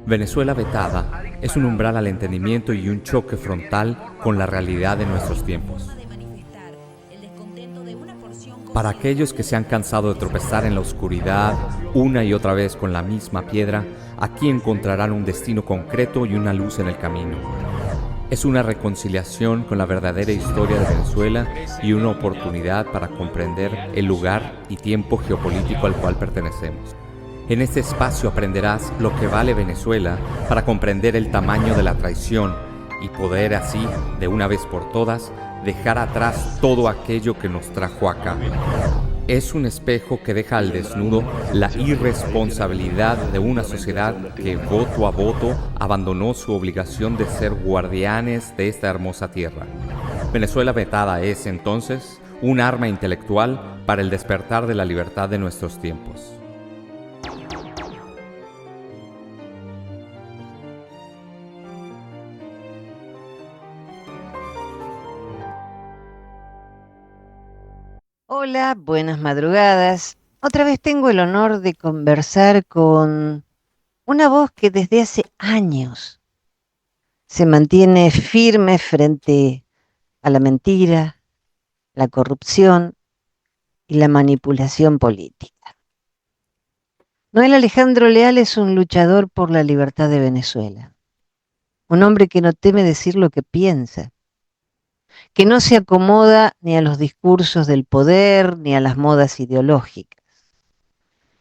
Venezuela vetada es un umbral al entendimiento y un choque frontal con la realidad de nuestros tiempos. Para aquellos que se han cansado de tropezar en la oscuridad una y otra vez con la misma piedra, aquí encontrarán un destino concreto y una luz en el camino. Es una reconciliación con la verdadera historia de Venezuela y una oportunidad para comprender el lugar y tiempo geopolítico al cual pertenecemos. En este espacio aprenderás lo que vale Venezuela para comprender el tamaño de la traición y poder así, de una vez por todas, dejar atrás todo aquello que nos trajo acá. Es un espejo que deja al desnudo la irresponsabilidad de una sociedad que voto a voto abandonó su obligación de ser guardianes de esta hermosa tierra. Venezuela vetada es, entonces, un arma intelectual para el despertar de la libertad de nuestros tiempos. Hola, buenas madrugadas. Otra vez tengo el honor de conversar con una voz que desde hace años se mantiene firme frente a la mentira, la corrupción y la manipulación política. Noel Alejandro Leal es un luchador por la libertad de Venezuela, un hombre que no teme decir lo que piensa, que no se acomoda ni a los discursos del poder ni a las modas ideológicas.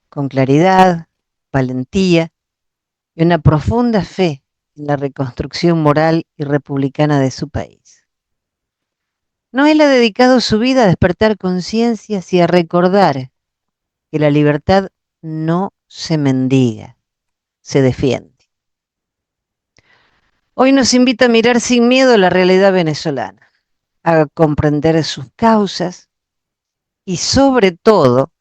Con claridad, valentía y una profunda fe en la reconstrucción moral y republicana de su país. Noel ha dedicado su vida a despertar conciencias y a recordar que la libertad no se mendiga, se defiende. Hoy nos invita a mirar sin miedo la realidad venezolana, a comprender sus causas y sobre todo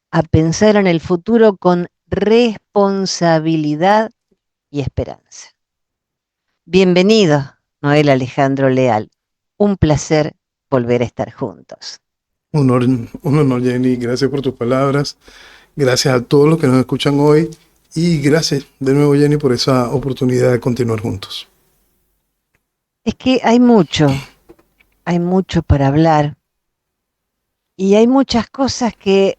a pensar en el futuro con responsabilidad y esperanza. Bienvenido, Noel Alejandro Leal. Un placer volver a estar juntos. Un honor, Jenny. Gracias por tus palabras. Gracias a todos los que nos escuchan hoy. Y gracias de nuevo, Jenny, por esa oportunidad de continuar juntos. Es que hay mucho para hablar. Y hay muchas cosas que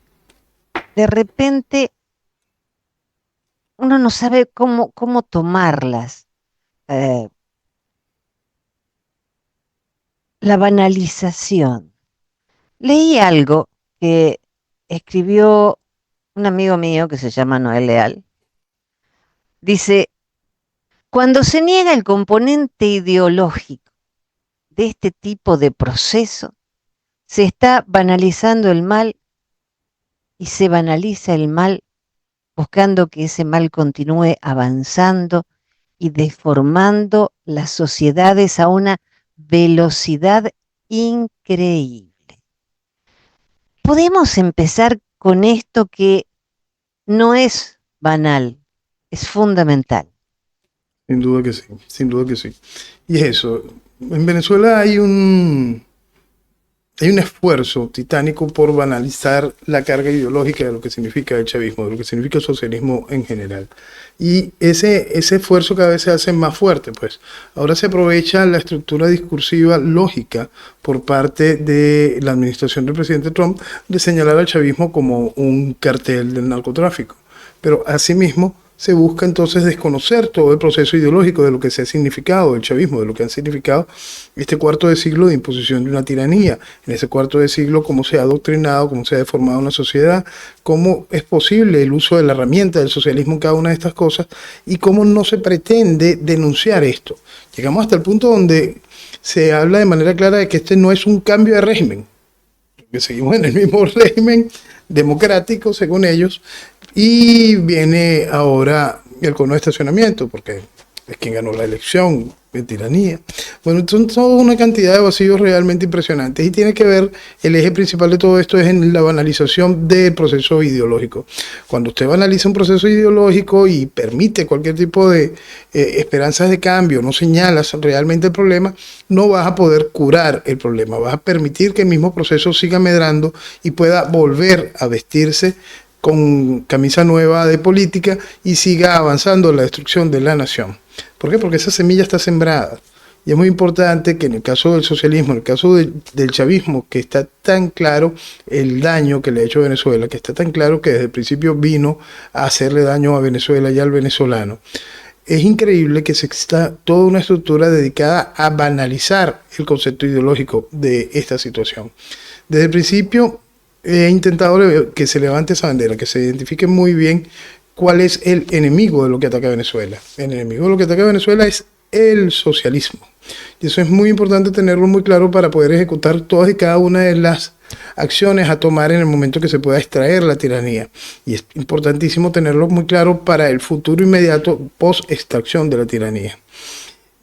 de repente uno no sabe cómo tomarlas. La banalización. Leí algo que escribió un amigo mío que se llama Noel Leal. Dice, cuando se niega el componente ideológico de este tipo de proceso, se está banalizando el mal y se banaliza el mal buscando que ese mal continúe avanzando y deformando las sociedades a una velocidad increíble. Podemos empezar con esto que no es banal, es fundamental. Sin duda que sí, sin duda que sí. Y es eso, en Venezuela hay un esfuerzo titánico por banalizar la carga ideológica de lo que significa el chavismo, de lo que significa el socialismo en general. Y ese esfuerzo cada vez se hace más fuerte, pues. Ahora se aprovecha la estructura discursiva lógica por parte de la administración del presidente Trump de señalar al chavismo como un cartel del narcotráfico. Pero asimismo se busca entonces desconocer todo el proceso ideológico de lo que se ha significado el chavismo, de lo que han significado este cuarto de siglo de imposición de una tiranía. En ese cuarto de siglo, cómo se ha adoctrinado, cómo se ha deformado una sociedad, cómo es posible el uso de la herramienta del socialismo en cada una de estas cosas y cómo no se pretende denunciar esto. Llegamos hasta el punto donde se habla de manera clara de que este no es un cambio de régimen, que seguimos en el mismo régimen democrático, según ellos, y viene ahora el cono de estacionamiento, porque es quien ganó la elección, de tiranía. Bueno, son toda una cantidad de vacíos realmente impresionantes y tiene que ver, el eje principal de todo esto es en la banalización del proceso ideológico. Cuando usted banaliza un proceso ideológico y permite cualquier tipo de esperanzas de cambio, no señalas realmente el problema, no vas a poder curar el problema, vas a permitir que el mismo proceso siga medrando y pueda volver a vestirse con camisa nueva de política y siga avanzando la destrucción de la nación. ¿Por qué? Porque esa semilla está sembrada. Y es muy importante que en el caso del socialismo, en el caso del chavismo, que está tan claro el daño que le ha hecho a Venezuela, que está tan claro que desde el principio vino a hacerle daño a Venezuela y al venezolano, es increíble que se exista toda una estructura dedicada a banalizar el concepto ideológico de esta situación. Desde el principio he intentado que se levante esa bandera, que se identifique muy bien cuál es el enemigo de lo que ataca a Venezuela. El enemigo de lo que ataca a Venezuela es el socialismo. Y eso es muy importante tenerlo muy claro para poder ejecutar todas y cada una de las acciones a tomar en el momento que se pueda extraer la tiranía. Y es importantísimo tenerlo muy claro para el futuro inmediato post-extracción de la tiranía.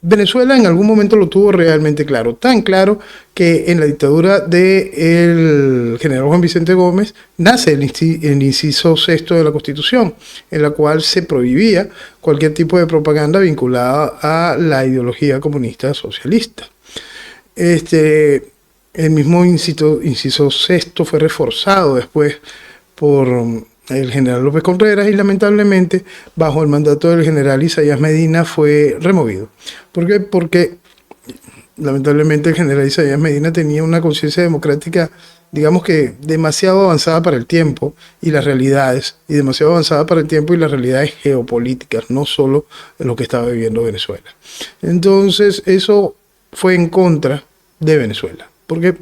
Venezuela en algún momento lo tuvo realmente claro, tan claro que en la dictadura del general Juan Vicente Gómez nace el inciso sexto de la Constitución, en la cual se prohibía cualquier tipo de propaganda vinculada a la ideología comunista socialista. El mismo inciso sexto fue reforzado después por el general López Contreras y lamentablemente bajo el mandato del general Isaías Medina fue removido. ¿Por qué? Porque lamentablemente el general Isaías Medina tenía una conciencia democrática, digamos que demasiado avanzada para el tiempo y las realidades, y demasiado avanzada para el tiempo y las realidades geopolíticas, no solo en lo que estaba viviendo Venezuela. Entonces eso fue en contra de Venezuela. ¿Por qué?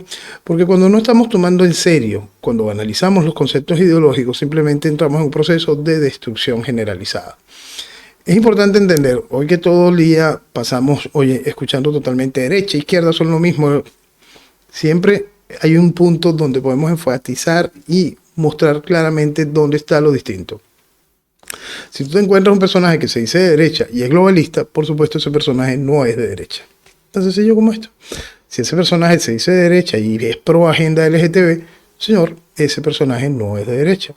Porque cuando no estamos tomando en serio, cuando analizamos los conceptos ideológicos, simplemente entramos en un proceso de destrucción generalizada. Es importante entender, hoy que todo el día pasamos, escuchando totalmente derecha, izquierda, son lo mismo, siempre hay un punto donde podemos enfatizar y mostrar claramente dónde está lo distinto. Si tú te encuentras un personaje que se dice de derecha y es globalista, por supuesto ese personaje no es de derecha. Tan sencillo como esto. Si ese personaje se dice de derecha y es pro agenda LGTB, señor, ese personaje no es de derecha.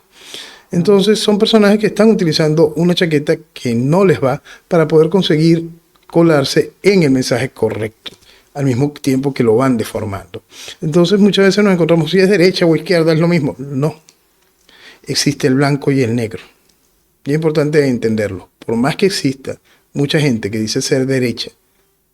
Entonces son personajes que están utilizando una chaqueta que no les va para poder conseguir colarse en el mensaje correcto, al mismo tiempo que lo van deformando. Entonces muchas veces nos encontramos si es derecha o izquierda, es lo mismo. No, existe el blanco y el negro. Y es importante entenderlo. Por más que exista mucha gente que dice ser derecha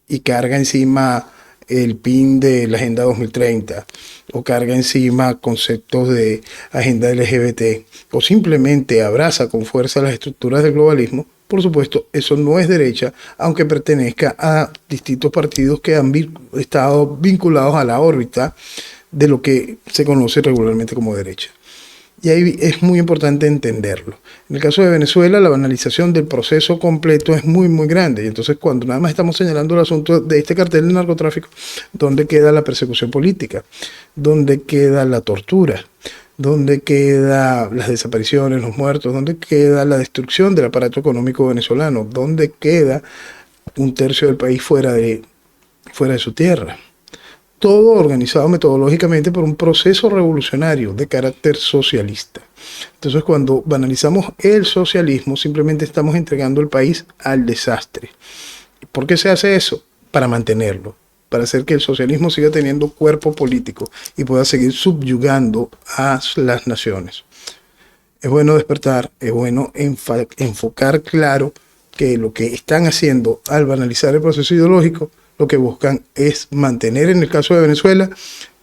y carga encima el PIN de la Agenda 2030 o carga encima conceptos de agenda LGBT o simplemente abraza con fuerza las estructuras del globalismo, por supuesto, eso no es derecha, aunque pertenezca a distintos partidos que han estado vinculados a la órbita de lo que se conoce regularmente como derecha. Y ahí es muy importante entenderlo. En el caso de Venezuela, la banalización del proceso completo es muy, muy grande. Y entonces, cuando nada más estamos señalando el asunto de este cartel de narcotráfico, ¿dónde queda la persecución política? ¿Dónde queda la tortura? ¿Dónde quedan las desapariciones, los muertos? ¿Dónde queda la destrucción del aparato económico venezolano? ¿Dónde queda un tercio del país fuera de su tierra? Todo organizado metodológicamente por un proceso revolucionario de carácter socialista. Entonces, cuando banalizamos el socialismo, simplemente estamos entregando el país al desastre. ¿Por qué se hace eso? Para mantenerlo, para hacer que el socialismo siga teniendo cuerpo político y pueda seguir subyugando a las naciones. Es bueno despertar, es bueno enfocar claro que lo que están haciendo al banalizar el proceso ideológico, lo que buscan es mantener, en el caso de Venezuela,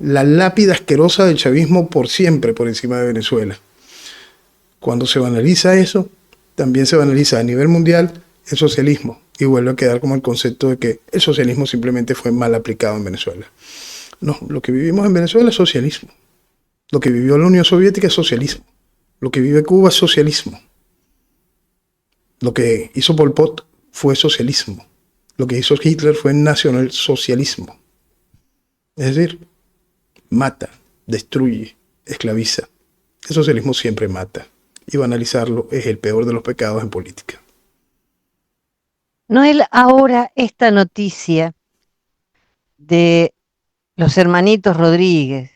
la lápida asquerosa del chavismo por siempre por encima de Venezuela. Cuando se banaliza eso, también se banaliza a nivel mundial el socialismo y vuelve a quedar como el concepto de que el socialismo simplemente fue mal aplicado en Venezuela. No, lo que vivimos en Venezuela es socialismo. Lo que vivió la Unión Soviética es socialismo. Lo que vive Cuba es socialismo. Lo que hizo Pol Pot fue socialismo. Lo que hizo Hitler fue nacionalsocialismo. Es decir, mata, destruye, esclaviza. El socialismo siempre mata. Y banalizarlo es el peor de los pecados en política. Noel, ahora esta noticia de los hermanitos Rodríguez.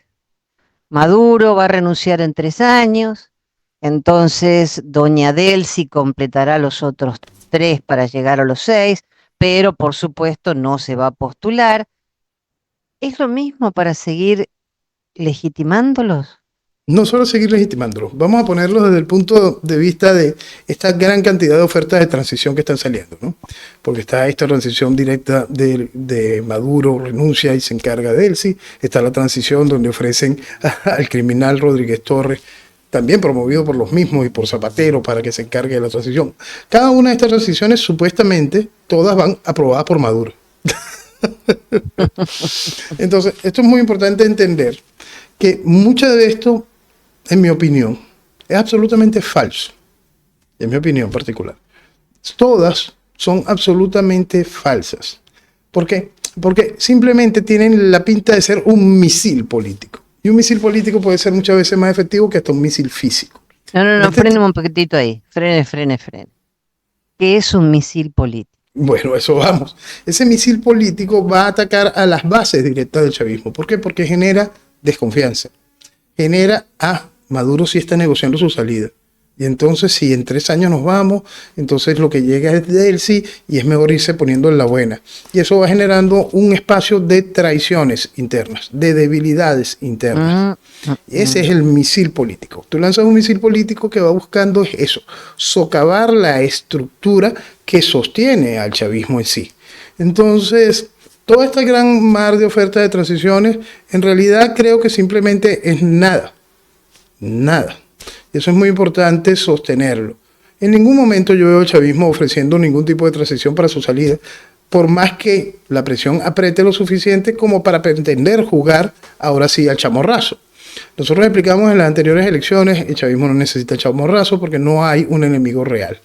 Maduro va a renunciar en 3 años, entonces doña Delcy completará los otros 3 para llegar a los 6, pero por supuesto no se va a postular. ¿Es lo mismo para seguir legitimándolos? No solo seguir legitimándolo, vamos a ponerlo desde el punto de vista de esta gran cantidad de ofertas de transición que están saliendo, ¿no? Porque está esta transición directa de Maduro, renuncia y se encarga de Delcy, está la transición donde ofrecen al criminal Rodríguez Torres, también promovido por los mismos y por Zapatero para que se encargue de la transición. Cada una de estas transiciones supuestamente todas van aprobadas por Maduro. Entonces, esto es muy importante entender que mucho de esto, en mi opinión, es absolutamente falso. En mi opinión particular. Todas son absolutamente falsas. ¿Por qué? Porque simplemente tienen la pinta de ser un misil político. Y un misil político puede ser muchas veces más efectivo que hasta un misil físico. No, frenemos un poquitito ahí. Frene. ¿Qué es un misil político? Bueno, eso vamos. Ese misil político va a atacar a las bases directas del chavismo. ¿Por qué? Porque genera desconfianza. Genera, Maduro sí está negociando su salida. Y entonces, si en 3 años nos vamos, entonces lo que llega es de él sí, y es mejor irse poniendo en la buena. Y eso va generando un espacio de traiciones internas, de debilidades internas. Ese es el misil político. Tú lanzas un misil político que va buscando eso, socavar la estructura que sostiene al chavismo en sí. Entonces, toda esta gran mar de ofertas de transiciones, en realidad creo que simplemente es nada. Nada. Y eso es muy importante sostenerlo. En ningún momento yo veo al chavismo ofreciendo ningún tipo de transición para su salida, por más que la presión apriete lo suficiente como para pretender jugar ahora sí al chamorrazo. Nosotros explicamos en las anteriores elecciones, el chavismo no necesita chamorrazo porque no hay un enemigo real.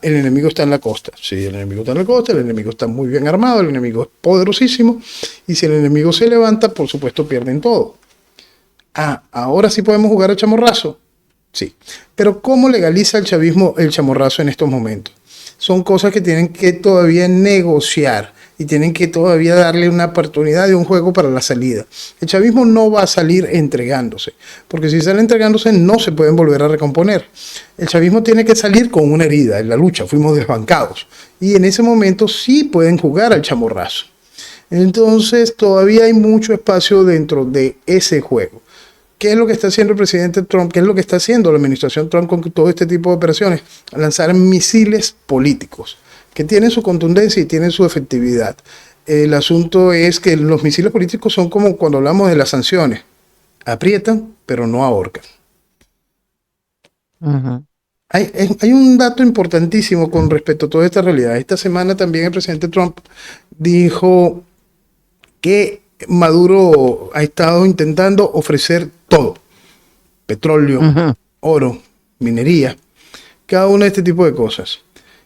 El enemigo está en la costa. Sí, el enemigo está en la costa, el enemigo está muy bien armado, el enemigo es poderosísimo, y si el enemigo se levanta, por supuesto pierden todo. Ahora sí podemos jugar al chamorrazo. Sí, pero ¿cómo legaliza el chavismo el chamorrazo en estos momentos? Son cosas que tienen que todavía negociar y tienen que todavía darle una oportunidad de un juego para la salida. El chavismo no va a salir entregándose, porque si sale entregándose no se pueden volver a recomponer. El chavismo tiene que salir con una herida en la lucha, fuimos desbancados, y en ese momento sí pueden jugar al chamorrazo. Entonces todavía hay mucho espacio dentro de ese juego. ¿Qué es lo que está haciendo el presidente Trump? ¿Qué es lo que está haciendo la administración Trump con todo este tipo de operaciones? Lanzar misiles políticos que tienen su contundencia y tienen su efectividad. El asunto es que los misiles políticos son como cuando hablamos de las sanciones. Aprietan, pero no ahorcan. Uh-huh. Hay un dato importantísimo con respecto a toda esta realidad. Esta semana también el presidente Trump dijo que Maduro ha estado intentando ofrecer todo: petróleo, oro, minería, cada uno de este tipo de cosas.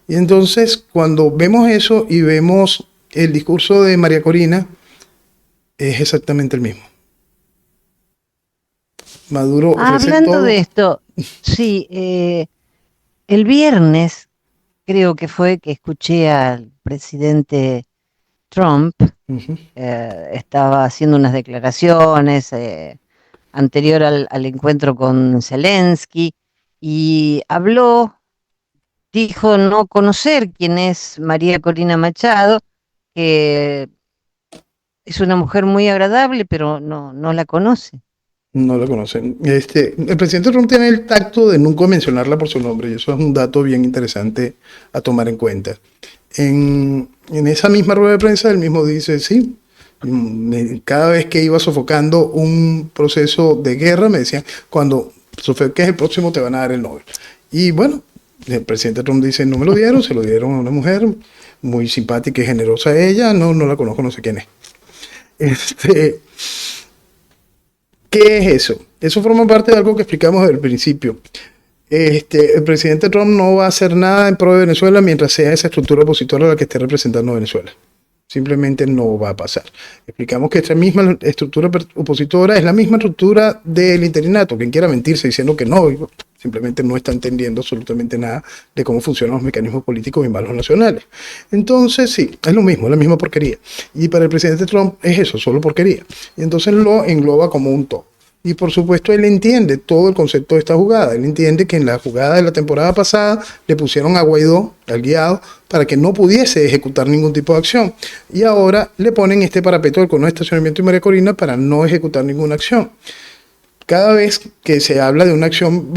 Y entonces cuando vemos eso y vemos el discurso de María Corina, es exactamente el mismo. Maduro ofrece Hablando todo. de esto, sí, el viernes creo que fue que escuché al presidente Trump. Estaba haciendo unas declaraciones anterior al encuentro con Zelensky y dijo no conocer quién es María Corina Machado, que es una mujer muy agradable, pero no la conoce. No la conocen. El presidente Trump tiene el tacto de nunca mencionarla por su nombre, y eso es un dato bien interesante a tomar en cuenta. En esa misma rueda de prensa, él mismo dice, sí, cada vez que iba sofocando un proceso de guerra, me decían, cuando sofoques el próximo te van a dar el Nobel. Y bueno, el presidente Trump dice, no me lo dieron, se lo dieron a una mujer muy simpática y generosa ella, no la conozco, no sé quién es. ¿Qué es eso? Eso forma parte de algo que explicamos desde el principio. El presidente Trump no va a hacer nada en pro de Venezuela mientras sea esa estructura opositora la que esté representando a Venezuela. Simplemente no va a pasar. Explicamos que esta misma estructura opositora es la misma estructura del interinato. Quien quiera mentirse diciendo que no, simplemente no está entendiendo absolutamente nada de cómo funcionan los mecanismos políticos y malos nacionales. Entonces, sí, es lo mismo, es la misma porquería. Y para el presidente Trump es eso, solo porquería. Y entonces lo engloba como un todo. Y por supuesto él entiende todo el concepto de esta jugada. Él entiende que en la jugada de la temporada pasada le pusieron a Guaidó, al guiado, para que no pudiese ejecutar ningún tipo de acción. Y ahora le ponen este parapeto del cono de estacionamiento y María Corina para no ejecutar ninguna acción. Cada vez que se habla de una acción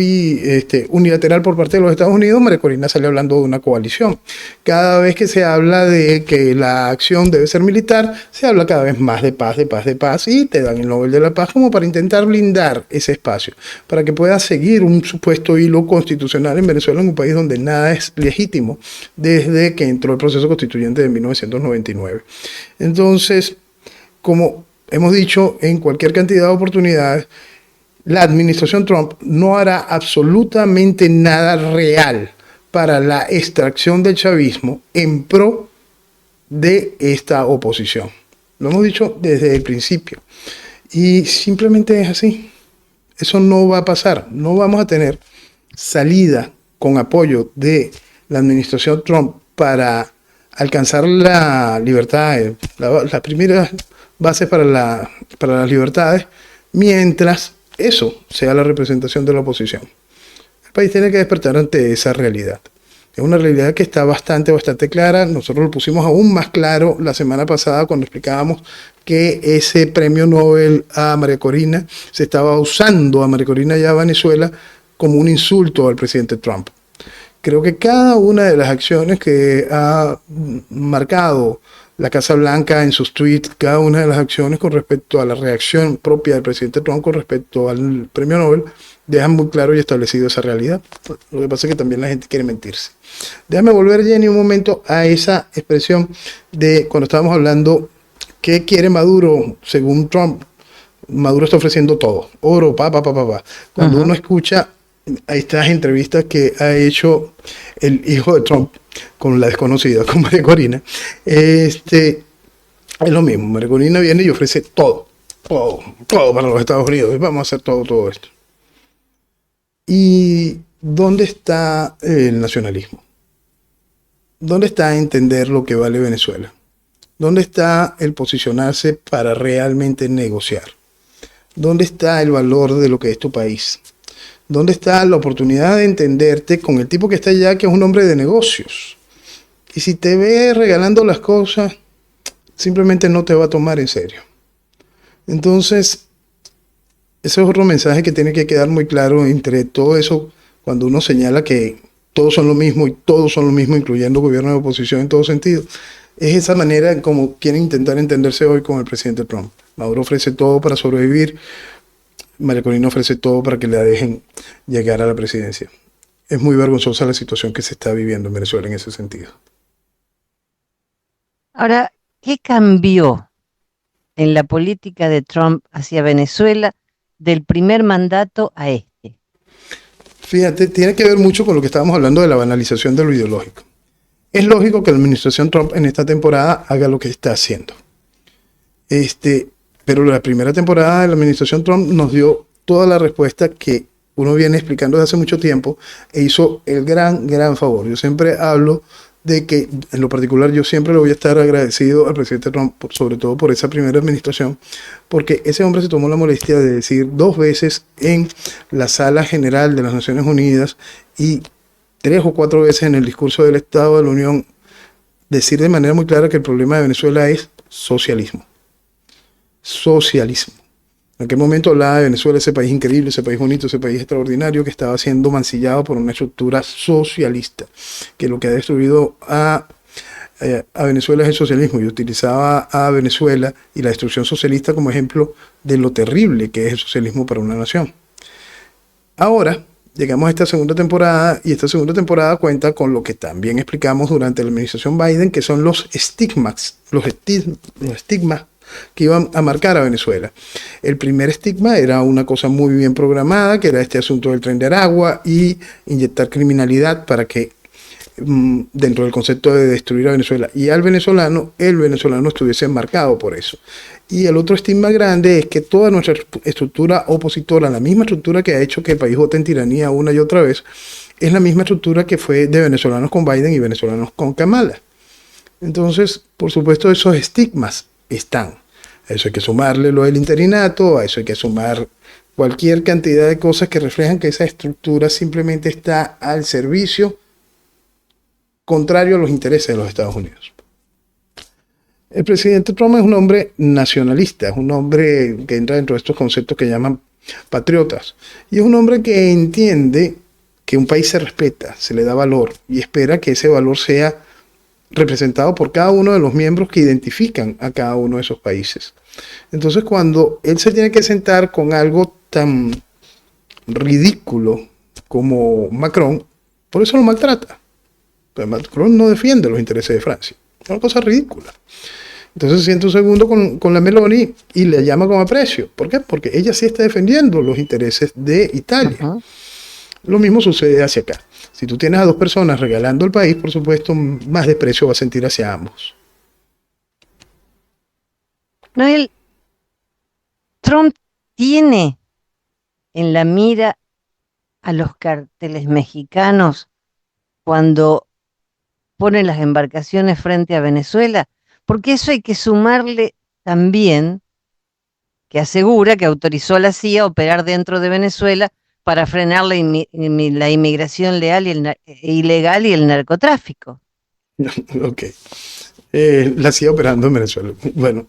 unilateral por parte de los Estados Unidos, María Corina sale hablando de una coalición. Cada vez que se habla de que la acción debe ser militar, se habla cada vez más de paz, de paz, de paz, y te dan el Nobel de la Paz como para intentar blindar ese espacio, para que pueda seguir un supuesto hilo constitucional en Venezuela, en un país donde nada es legítimo desde que entró el proceso constituyente de 1999. Entonces, como hemos dicho en cualquier cantidad de oportunidades, la administración Trump no hará absolutamente nada real para la extracción del chavismo en pro de esta oposición. Lo hemos dicho desde el principio. Y simplemente es así. Eso no va a pasar. No vamos a tener salida con apoyo de la administración Trump para alcanzar la libertad, las primeras bases para las libertades, mientras eso sea la representación de la oposición. El país tiene que despertar ante esa realidad. Es una realidad que está bastante clara. Nosotros lo pusimos aún más claro la semana pasada cuando explicábamos que ese premio Nobel a María Corina se estaba usando a María Corina y a Venezuela como un insulto al presidente Trump. Creo que cada una de las acciones que ha marcado la Casa Blanca en sus tweets, cada una de las acciones con respecto a la reacción propia del presidente Trump con respecto al premio Nobel, dejan muy claro y establecido esa realidad. Lo que pasa es que también la gente quiere mentirse. Déjame volver, Jenny, un momento a esa expresión de cuando estábamos hablando qué quiere Maduro según Trump. Maduro está ofreciendo todo, oro, Cuando uno escucha a estas entrevistas que ha hecho el hijo de Trump con la desconocida, con María Corina, es lo mismo. María Corina viene y ofrece todo para los Estados Unidos. Vamos a hacer todo esto. ¿Y dónde está el nacionalismo? ¿Dónde está entender lo que vale Venezuela? ¿Dónde está el posicionarse para realmente negociar? ¿Dónde está el valor de lo que es tu país? ¿Dónde está la oportunidad de entenderte con el tipo que está allá, que es un hombre de negocios? Y si te ve regalando las cosas, simplemente no te va a tomar en serio. Entonces, ese es otro mensaje que tiene que quedar muy claro entre todo eso, cuando uno señala que todos son lo mismo y todos son lo mismo, incluyendo gobierno de oposición en todo sentido. Es esa manera en como quieren intentar entenderse hoy con el presidente Trump. Maduro ofrece todo para sobrevivir. María Corina ofrece todo para que la dejen llegar a la presidencia. Es muy vergonzosa la situación que se está viviendo en Venezuela en ese sentido. Ahora, ¿qué cambió en la política de Trump hacia Venezuela del primer mandato a este? Fíjate, tiene que ver mucho con lo que estábamos hablando de la banalización de lo ideológico. Es lógico que la administración Trump en esta temporada haga lo que está haciendo. Pero la primera temporada de la administración Trump nos dio toda la respuesta que uno viene explicando desde hace mucho tiempo e hizo el gran favor. Yo siempre hablo de que, en lo particular, yo siempre le voy a estar agradecido al presidente Trump, sobre todo por esa primera administración, porque ese hombre se tomó la molestia de decir 2 veces en la Sala General de las Naciones Unidas y 3 o 4 veces en el discurso del Estado de la Unión, decir de manera muy clara que el problema de Venezuela es socialismo. Socialismo. En aquel momento hablaba de Venezuela, ese país increíble, ese país bonito, ese país extraordinario que estaba siendo mancillado por una estructura socialista, que lo que ha destruido a Venezuela es el socialismo, y utilizaba a Venezuela y la destrucción socialista como ejemplo de lo terrible que es el socialismo para una nación. Ahora llegamos a esta segunda temporada, y esta segunda temporada cuenta con lo que también explicamos durante la administración Biden, que son los estigmas que iban a marcar a Venezuela. El primer estigma era una cosa muy bien programada, que era este asunto del Tren de Aragua y inyectar criminalidad para que dentro del concepto de destruir a Venezuela y al venezolano, el venezolano estuviese marcado por eso. Y el otro estigma grande es que toda nuestra estructura opositora, la misma estructura que ha hecho que el país vote en tiranía una y otra vez, es la misma estructura que fue de venezolanos con Biden y venezolanos con Kamala. Entonces, por supuesto, esos estigmas están. A eso hay que sumarle lo del interinato, a eso hay que sumar cualquier cantidad de cosas que reflejan que esa estructura simplemente está al servicio contrario a los intereses de los Estados Unidos. El presidente Trump es un hombre nacionalista, es un hombre que entra dentro de estos conceptos que llaman patriotas. Y es un hombre que entiende que un país se respeta, se le da valor y espera que ese valor sea representado por cada uno de los miembros que identifican a cada uno de esos países. Entonces, cuando él se tiene que sentar con algo tan ridículo como Macron, por eso lo maltrata. Pero Macron no defiende los intereses de Francia. Es una cosa ridícula. Entonces se siente un segundo con la Meloni y le llama con aprecio. ¿Por qué? Porque ella sí está defendiendo los intereses de Italia. Ajá. Lo mismo sucede hacia acá. Si tú tienes a dos personas regalando el país, por supuesto, más desprecio va a sentir hacia ambos. Noel, Trump tiene en la mira a los carteles mexicanos cuando pone las embarcaciones frente a Venezuela, porque eso hay que sumarle también que asegura que autorizó a la CIA a operar dentro de Venezuela para frenar la inmigración ilegal y el narcotráfico. Ok. La CIA operando en Venezuela. Bueno,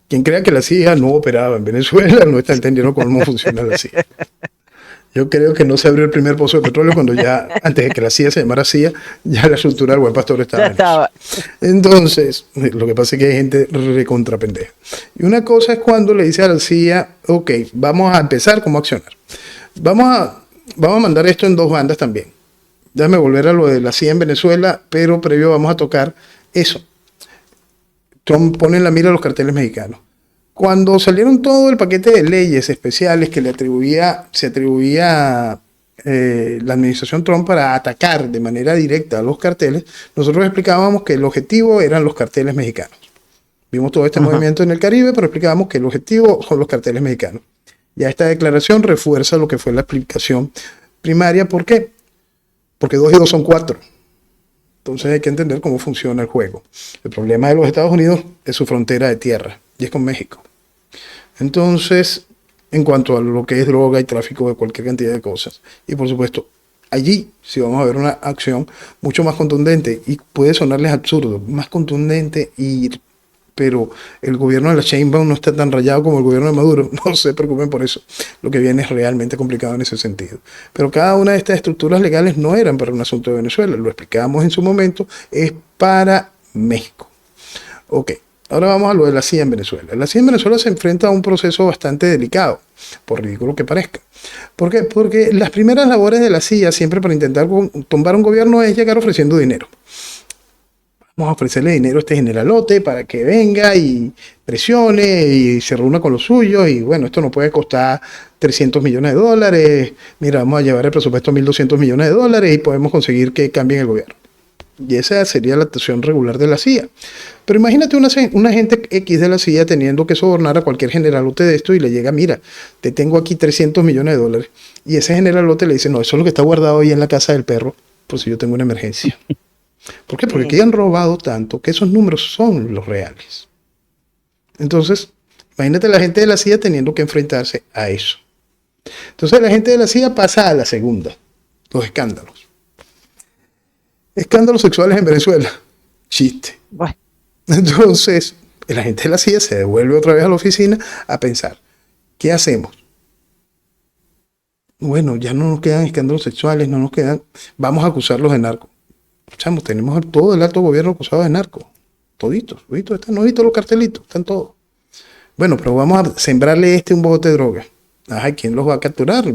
quien crea que la CIA no operaba en Venezuela no está entendiendo cómo funciona la CIA. Yo creo que no se abrió el primer pozo de petróleo cuando ya, antes de que la CIA se llamara CIA, ya la estructura del Buen Pastor estaba. Entonces, lo que pasa es que hay gente recontra pendeja. Y una cosa es cuando le dice a la CIA, ok, vamos a empezar cómo accionar. Vamos a mandar esto en dos bandas también. Déjame volver a lo de la CIA en Venezuela, pero previo vamos a tocar eso. Trump pone en la mira a los carteles mexicanos. Cuando salieron todo el paquete de leyes especiales que se atribuía la administración Trump para atacar de manera directa a los carteles, nosotros explicábamos que el objetivo eran los carteles mexicanos. Vimos todo este movimiento en el Caribe, pero explicábamos que el objetivo son los carteles mexicanos. Ya esta declaración refuerza lo que fue la explicación primaria. ¿Por qué? Porque 2 y 2 son 4. Entonces hay que entender cómo funciona el juego. El problema de los Estados Unidos es su frontera de tierra, y es con México. Entonces, en cuanto a lo que es droga y tráfico de cualquier cantidad de cosas, y por supuesto, allí sí vamos a ver una acción mucho más contundente, y puede sonarles absurdo, más contundente, pero el gobierno de la Sheinbaum no está tan rayado como el gobierno de Maduro. No se preocupen por eso. Lo que viene es realmente complicado en ese sentido. Pero cada una de estas estructuras legales no eran para un asunto de Venezuela. Lo explicábamos en su momento. Es para México. Ok. Ahora vamos a lo de la CIA en Venezuela. La CIA en Venezuela se enfrenta a un proceso bastante delicado, por ridículo que parezca. ¿Por qué? Porque las primeras labores de la CIA, siempre para intentar tumbar un gobierno, es llegar ofreciendo dinero. Vamos a ofrecerle dinero a este generalote para que venga y presione y se reúna con los suyos. Y bueno, esto no puede costar 300 millones de dólares. Mira, vamos a llevar el presupuesto a 1.200 millones de dólares y podemos conseguir que cambien el gobierno. Y esa sería la actuación regular de la CIA. Pero imagínate una agente X de la CIA teniendo que sobornar a cualquier generalote de esto y le llega, mira, te tengo aquí 300 millones de dólares. Y ese generalote le dice, no, eso es lo que está guardado ahí en la casa del perro, por si yo tengo una emergencia. ¿Por qué? Porque aquí han robado tanto que esos números son los reales. Entonces, imagínate la gente de la CIA teniendo que enfrentarse a eso. Entonces la gente de la CIA pasa a la segunda, los escándalos. Escándalos sexuales en Venezuela. Chiste. Bueno. Entonces, la gente de la CIA se devuelve otra vez a la oficina a pensar, ¿qué hacemos? Bueno, ya no nos quedan escándalos sexuales, no nos quedan, vamos a acusarlos de narco. Chamos, tenemos todo el alto gobierno acusado de narco. Toditos, están, no he visto los cartelitos, están todos. Bueno, pero vamos a sembrarle un bote de droga. Ajá, ¿quién los va a capturar?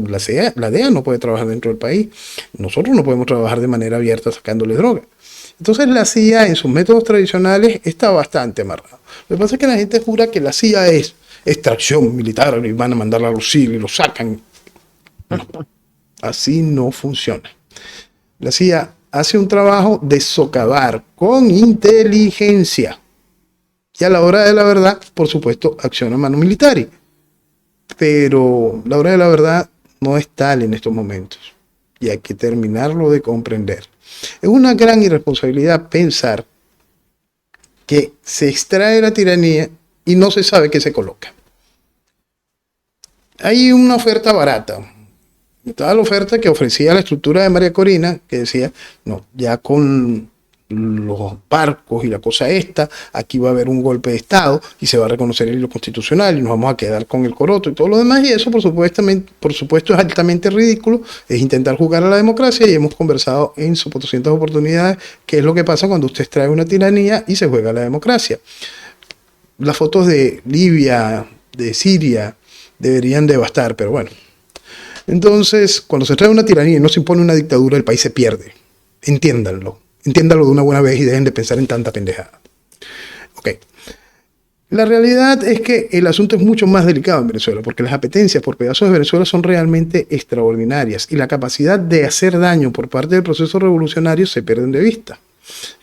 La DEA no puede trabajar dentro del país. Nosotros no podemos trabajar de manera abierta sacándole droga. Entonces la CIA en sus métodos tradicionales está bastante amarrado. Lo que pasa es que la gente jura que la CIA es extracción militar y van a mandarla a Lucille y lo sacan. No, así no funciona. La CIA hace un trabajo de socavar con inteligencia. Y a la hora de la verdad, por supuesto, acciona mano militar. Pero la hora de la verdad no es tal en estos momentos. Y hay que terminarlo de comprender. Es una gran irresponsabilidad pensar que se extrae la tiranía y no se sabe qué se coloca. Hay una oferta barata. Estaba la oferta que ofrecía la estructura de María Corina, que decía, no, ya con los barcos y la cosa esta, aquí va a haber un golpe de Estado y se va a reconocer el hilo constitucional y nos vamos a quedar con el coroto y todo lo demás, y eso por supuesto es altamente ridículo, es intentar jugar a la democracia, y hemos conversado en 400 oportunidades qué es lo que pasa cuando usted trae una tiranía y se juega a la democracia. Las fotos de Libia, de Siria, deberían de bastar, pero bueno. Entonces, cuando se trae una tiranía y no se impone una dictadura, el país se pierde. Entiéndanlo. Entiéndanlo de una buena vez y dejen de pensar en tanta pendejada. Ok. La realidad es que el asunto es mucho más delicado en Venezuela, porque las apetencias por pedazos de Venezuela son realmente extraordinarias y la capacidad de hacer daño por parte del proceso revolucionario se pierden de vista.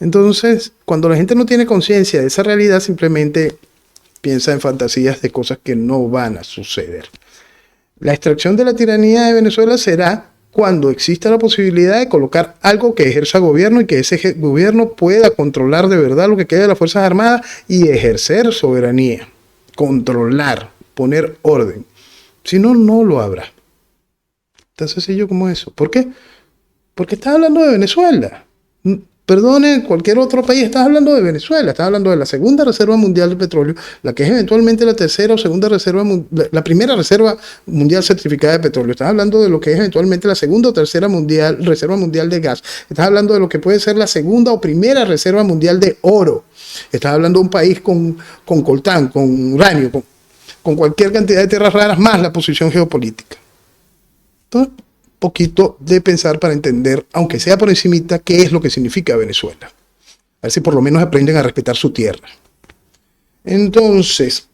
Entonces, cuando la gente no tiene conciencia de esa realidad, simplemente piensa en fantasías de cosas que no van a suceder. La extracción de la tiranía de Venezuela será cuando exista la posibilidad de colocar algo que ejerza gobierno y que ese gobierno pueda controlar de verdad lo que queda de las Fuerzas Armadas y ejercer soberanía, controlar, poner orden. Si no, no lo habrá. Tan sencillo como eso. ¿Por qué? Porque estás hablando de Venezuela. Perdone, cualquier otro país, estás hablando de Venezuela, estás hablando de la segunda reserva mundial de petróleo, la que es eventualmente la tercera o segunda reserva, la primera reserva mundial certificada de petróleo, estás hablando de lo que es eventualmente la segunda o tercera reserva mundial de gas, estás hablando de lo que puede ser la segunda o primera reserva mundial de oro, estás hablando de un país con coltán, con uranio, con cualquier cantidad de tierras raras, más la posición geopolítica. Entonces, poquito de pensar para entender, aunque sea por encimita, qué es lo que significa Venezuela. A ver si por lo menos aprenden a respetar su tierra. Entonces,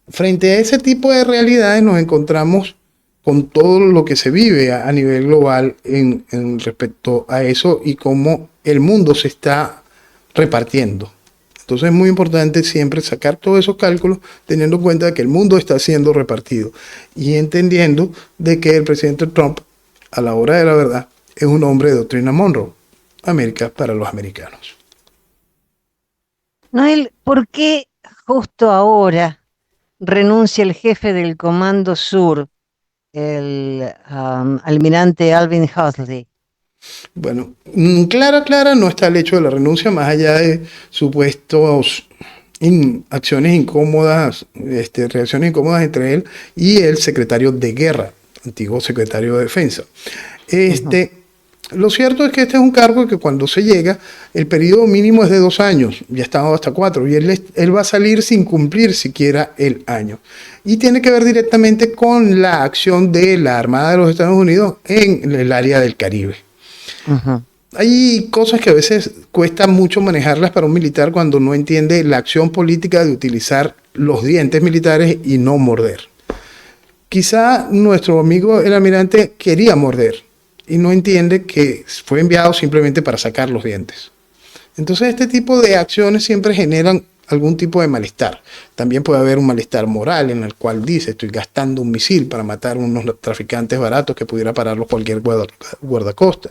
frente a ese tipo de realidades nos encontramos con todo lo que se vive a nivel global en respecto a eso y cómo el mundo se está repartiendo. Entonces es muy importante siempre sacar todos esos cálculos teniendo en cuenta que el mundo está siendo repartido y entendiendo de que el presidente Trump, a la hora de la verdad, es un hombre de doctrina Monroe. América para los americanos. Noel, ¿por qué justo ahora renuncia el jefe del Comando Sur, el almirante Alvin Huxley? Bueno, clara no está el hecho de la renuncia, más allá de supuestos acciones incómodas, reacciones incómodas entre él y el secretario de Guerra, antiguo secretario de Defensa. Lo cierto es que este es un cargo que cuando se llega, el periodo mínimo es de 2 años, ya está hasta 4, y él va a salir sin cumplir siquiera el año. Y tiene que ver directamente con la acción de la Armada de los Estados Unidos en el área del Caribe. Hay cosas que a veces cuesta mucho manejarlas para un militar cuando no entiende la acción política de utilizar los dientes militares y no morder. Quizá nuestro amigo el almirante quería morder y no entiende que fue enviado simplemente para sacar los dientes. Entonces este tipo de acciones siempre generan algún tipo de malestar. También puede haber un malestar moral en el cual dice: estoy gastando un misil para matar a unos traficantes baratos que pudiera pararlos cualquier guardacosta.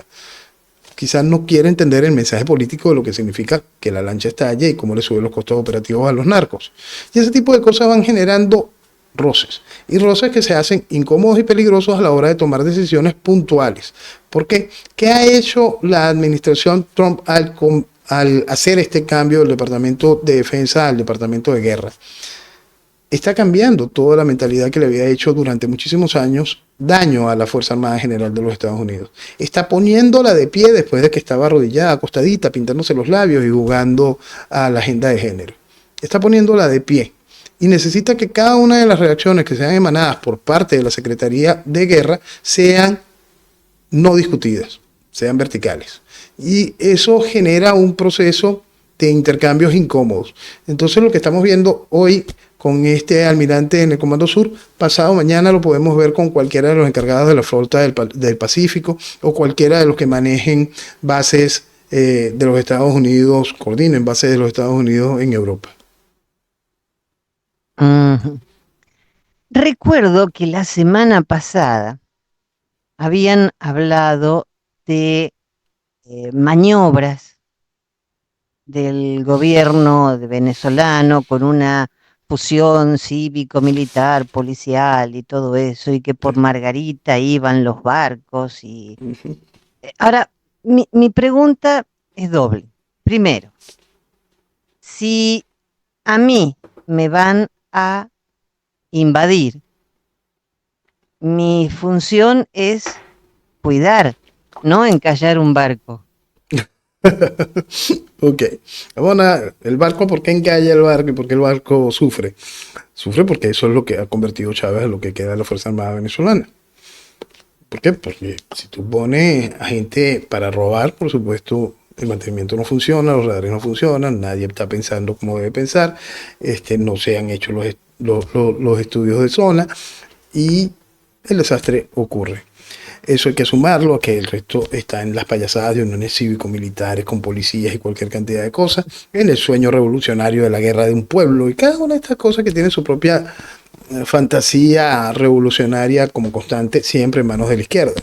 Quizás no quiere entender el mensaje político de lo que significa que la lancha estalle y cómo le sube los costos operativos a los narcos. Y ese tipo de cosas van generando roces. Y roces que se hacen incómodos y peligrosos a la hora de tomar decisiones puntuales. ¿Por qué? ¿Qué ha hecho la administración Trump al hacer este cambio del Departamento de Defensa al Departamento de Guerra? Está cambiando toda la mentalidad que le había hecho durante muchísimos años daño a la Fuerza Armada General de los Estados Unidos. Está poniéndola de pie después de que estaba arrodillada, acostadita, pintándose los labios y jugando a la agenda de género. Está poniéndola de pie y necesita que cada una de las reacciones que sean emanadas por parte de la Secretaría de Guerra sean no discutidas, sean verticales. Y eso genera un proceso de intercambios incómodos. Entonces lo que estamos viendo hoy con este almirante en el Comando Sur, pasado mañana lo podemos ver con cualquiera de los encargados de la flota del Pacífico o cualquiera de los que manejen bases de los Estados Unidos, coordinen bases de los Estados Unidos en Europa. Recuerdo que la semana pasada habían hablado de maniobras del gobierno venezolano con una fusión cívico-militar, policial y todo eso, y que por Margarita iban los barcos. Ahora, mi pregunta es doble. Primero, si a mí me van a invadir, mi función es cuidar, no encallar un barco. Ok. El barco, ¿por qué encalla el barco y por qué el barco sufre? Sufre porque eso es lo que ha convertido Chávez en lo que queda de la Fuerza Armada venezolana. ¿Por qué? Porque si tú pones a gente para robar, por supuesto, el mantenimiento no funciona, los radares no funcionan, nadie está pensando como debe pensar, no se han hecho los estudios de zona y el desastre ocurre. Eso hay que sumarlo a que el resto está en las payasadas de uniones cívico-militares con policías y cualquier cantidad de cosas, en el sueño revolucionario de la guerra de un pueblo y cada una de estas cosas que tiene su propia fantasía revolucionaria como constante, siempre en manos de la izquierda.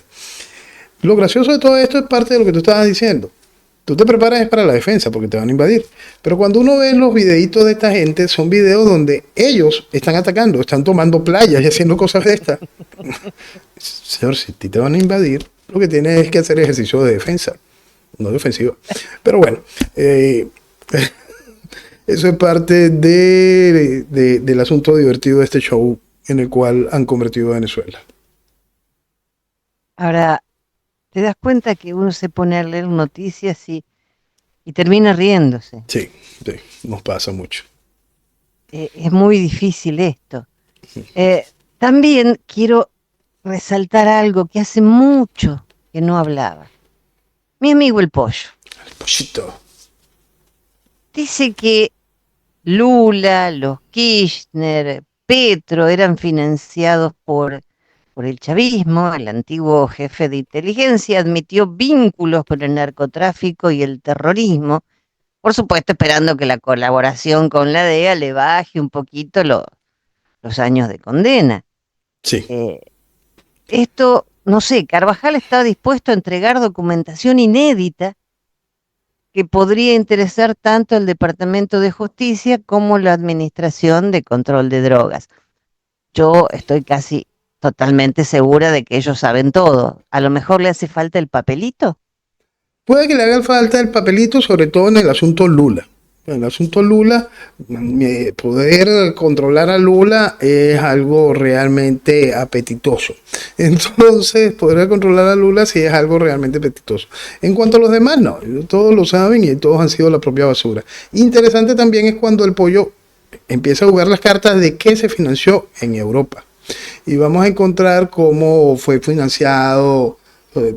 Lo gracioso de todo esto es parte de lo que tú estabas diciendo. Tú te preparas para la defensa porque te van a invadir. Pero cuando uno ve los videitos de esta gente, son videos donde ellos están atacando, están tomando playas y haciendo cosas de estas. Señor, si te van a invadir, lo que tienes es que hacer ejercicio de defensa, no de ofensiva. Pero bueno, eso es parte del asunto divertido de este show en el cual han convertido a Venezuela. Ahora, te das cuenta que uno se pone a leer noticias y termina riéndose. Sí, nos pasa mucho. Es muy difícil esto. También quiero resaltar algo que hace mucho que no hablaba. Mi amigo el Pollo. El pollito. Dice que Lula, los Kirchner, Petro eran financiados por el chavismo. El antiguo jefe de inteligencia admitió vínculos con el narcotráfico y el terrorismo, por supuesto esperando que la colaboración con la DEA le baje un poquito los años de condena. Sí. Esto, no sé, Carvajal está dispuesto a entregar documentación inédita que podría interesar tanto al Departamento de Justicia como la Administración de Control de Drogas. Yo estoy casi totalmente segura de que ellos saben todo. A lo mejor le hace falta el papelito. Puede que le haga falta el papelito, sobre todo en el asunto Lula. En el asunto Lula, poder controlar a Lula es algo realmente apetitoso. Entonces, poder controlar a Lula sí es algo realmente apetitoso. En cuanto a los demás, no. Todos lo saben y todos han sido la propia basura. Interesante también es cuando el Pollo empieza a jugar las cartas de qué se financió en Europa. Y vamos a encontrar cómo fue financiado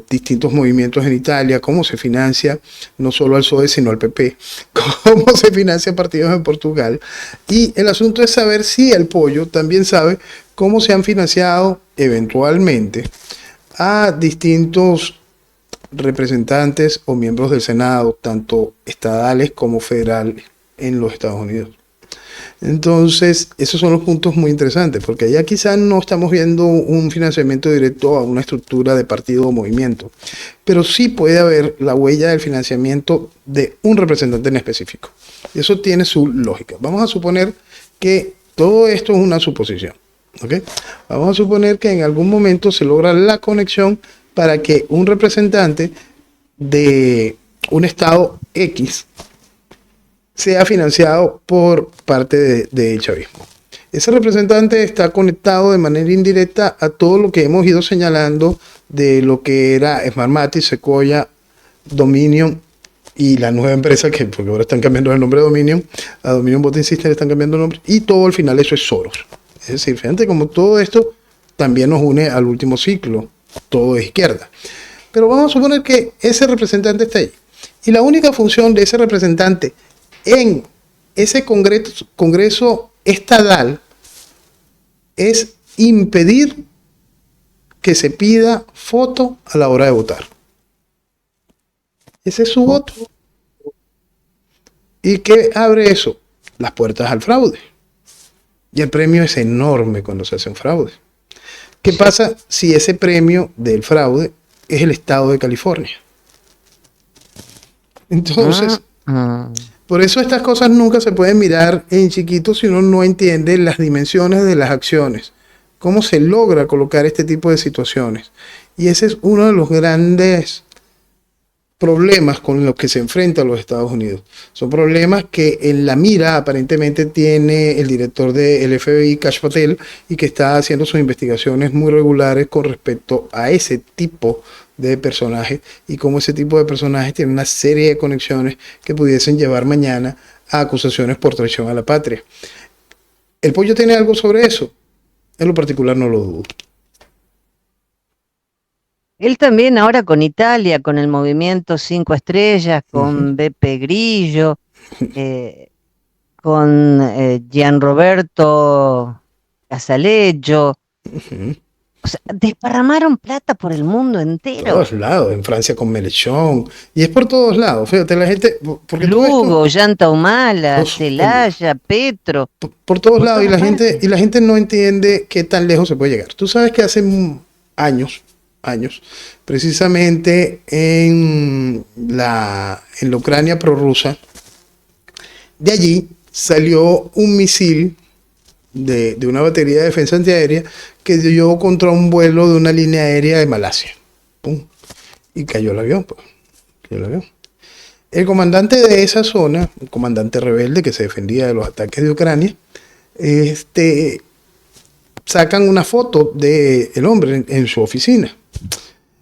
distintos movimientos en Italia, cómo se financia no solo al PSOE sino al PP, cómo se financia partidos en Portugal, y el asunto es saber si el Pollo también sabe cómo se han financiado eventualmente a distintos representantes o miembros del Senado, tanto estadales como federales en los Estados Unidos. Entonces, esos son los puntos muy interesantes, porque allá quizás no estamos viendo un financiamiento directo a una estructura de partido o movimiento, pero sí puede haber la huella del financiamiento de un representante en específico. Y eso tiene su lógica. Vamos a suponer que todo esto es una suposición, ¿ok? Vamos a suponer que en algún momento se logra la conexión para que un representante de un estado X sea financiado por parte del chavismo. Ese representante está conectado de manera indirecta a todo lo que hemos ido señalando de lo que era Smartmatic, Sequoia, Dominion y la nueva empresa que, porque ahora están cambiando el nombre de Dominion, a Dominion Voting System están cambiando el nombre, y todo al final eso es Soros. Es decir, fíjate como todo esto también nos une al último ciclo, todo es izquierda. Pero vamos a suponer que ese representante está ahí. Y la única función de ese representante en ese congreso estadal es impedir que se pida foto a la hora de votar. Ese es su voto. ¿Y qué abre eso? Las puertas al fraude. Y el premio es enorme cuando se hace un fraude. ¿Qué pasa si ese premio del fraude es el estado de California? Entonces, por eso estas cosas nunca se pueden mirar en chiquito si uno no entiende las dimensiones de las acciones. Cómo se logra colocar este tipo de situaciones. Y ese es uno de los grandes problemas con los que se enfrentan los Estados Unidos. Son problemas que en la mira aparentemente tiene el director del FBI, Kash Patel, y que está haciendo sus investigaciones muy regulares con respecto a ese tipo de personajes y cómo ese tipo de personajes tiene una serie de conexiones que pudiesen llevar mañana a acusaciones por traición a la patria. ¿El pollo tiene algo sobre eso? En lo particular no lo dudo. Él también ahora con Italia, con el movimiento Cinco Estrellas, con Beppe Grillo, eh, con Gianroberto Casaleggio. O sea, desparramaron plata por el mundo entero. Todos lados, en Francia con Melechón, y es por todos lados, fíjate, la gente, porque todo esto, Lugo, Ollanta Humala, Los- Celaya, Petro. por todos Por lados, todas partes. y la gente no entiende qué tan lejos se puede llegar. Tú sabes que hace años, precisamente en la Ucrania prorrusa, de allí salió un misil de una batería de defensa antiaérea que dio contra un vuelo de una línea aérea de Malasia. ¡Pum! Y cayó el avión, pues. Cayó el avión. El comandante de esa zona, un comandante rebelde que se defendía de los ataques de Ucrania, sacan una foto del hombre en su oficina.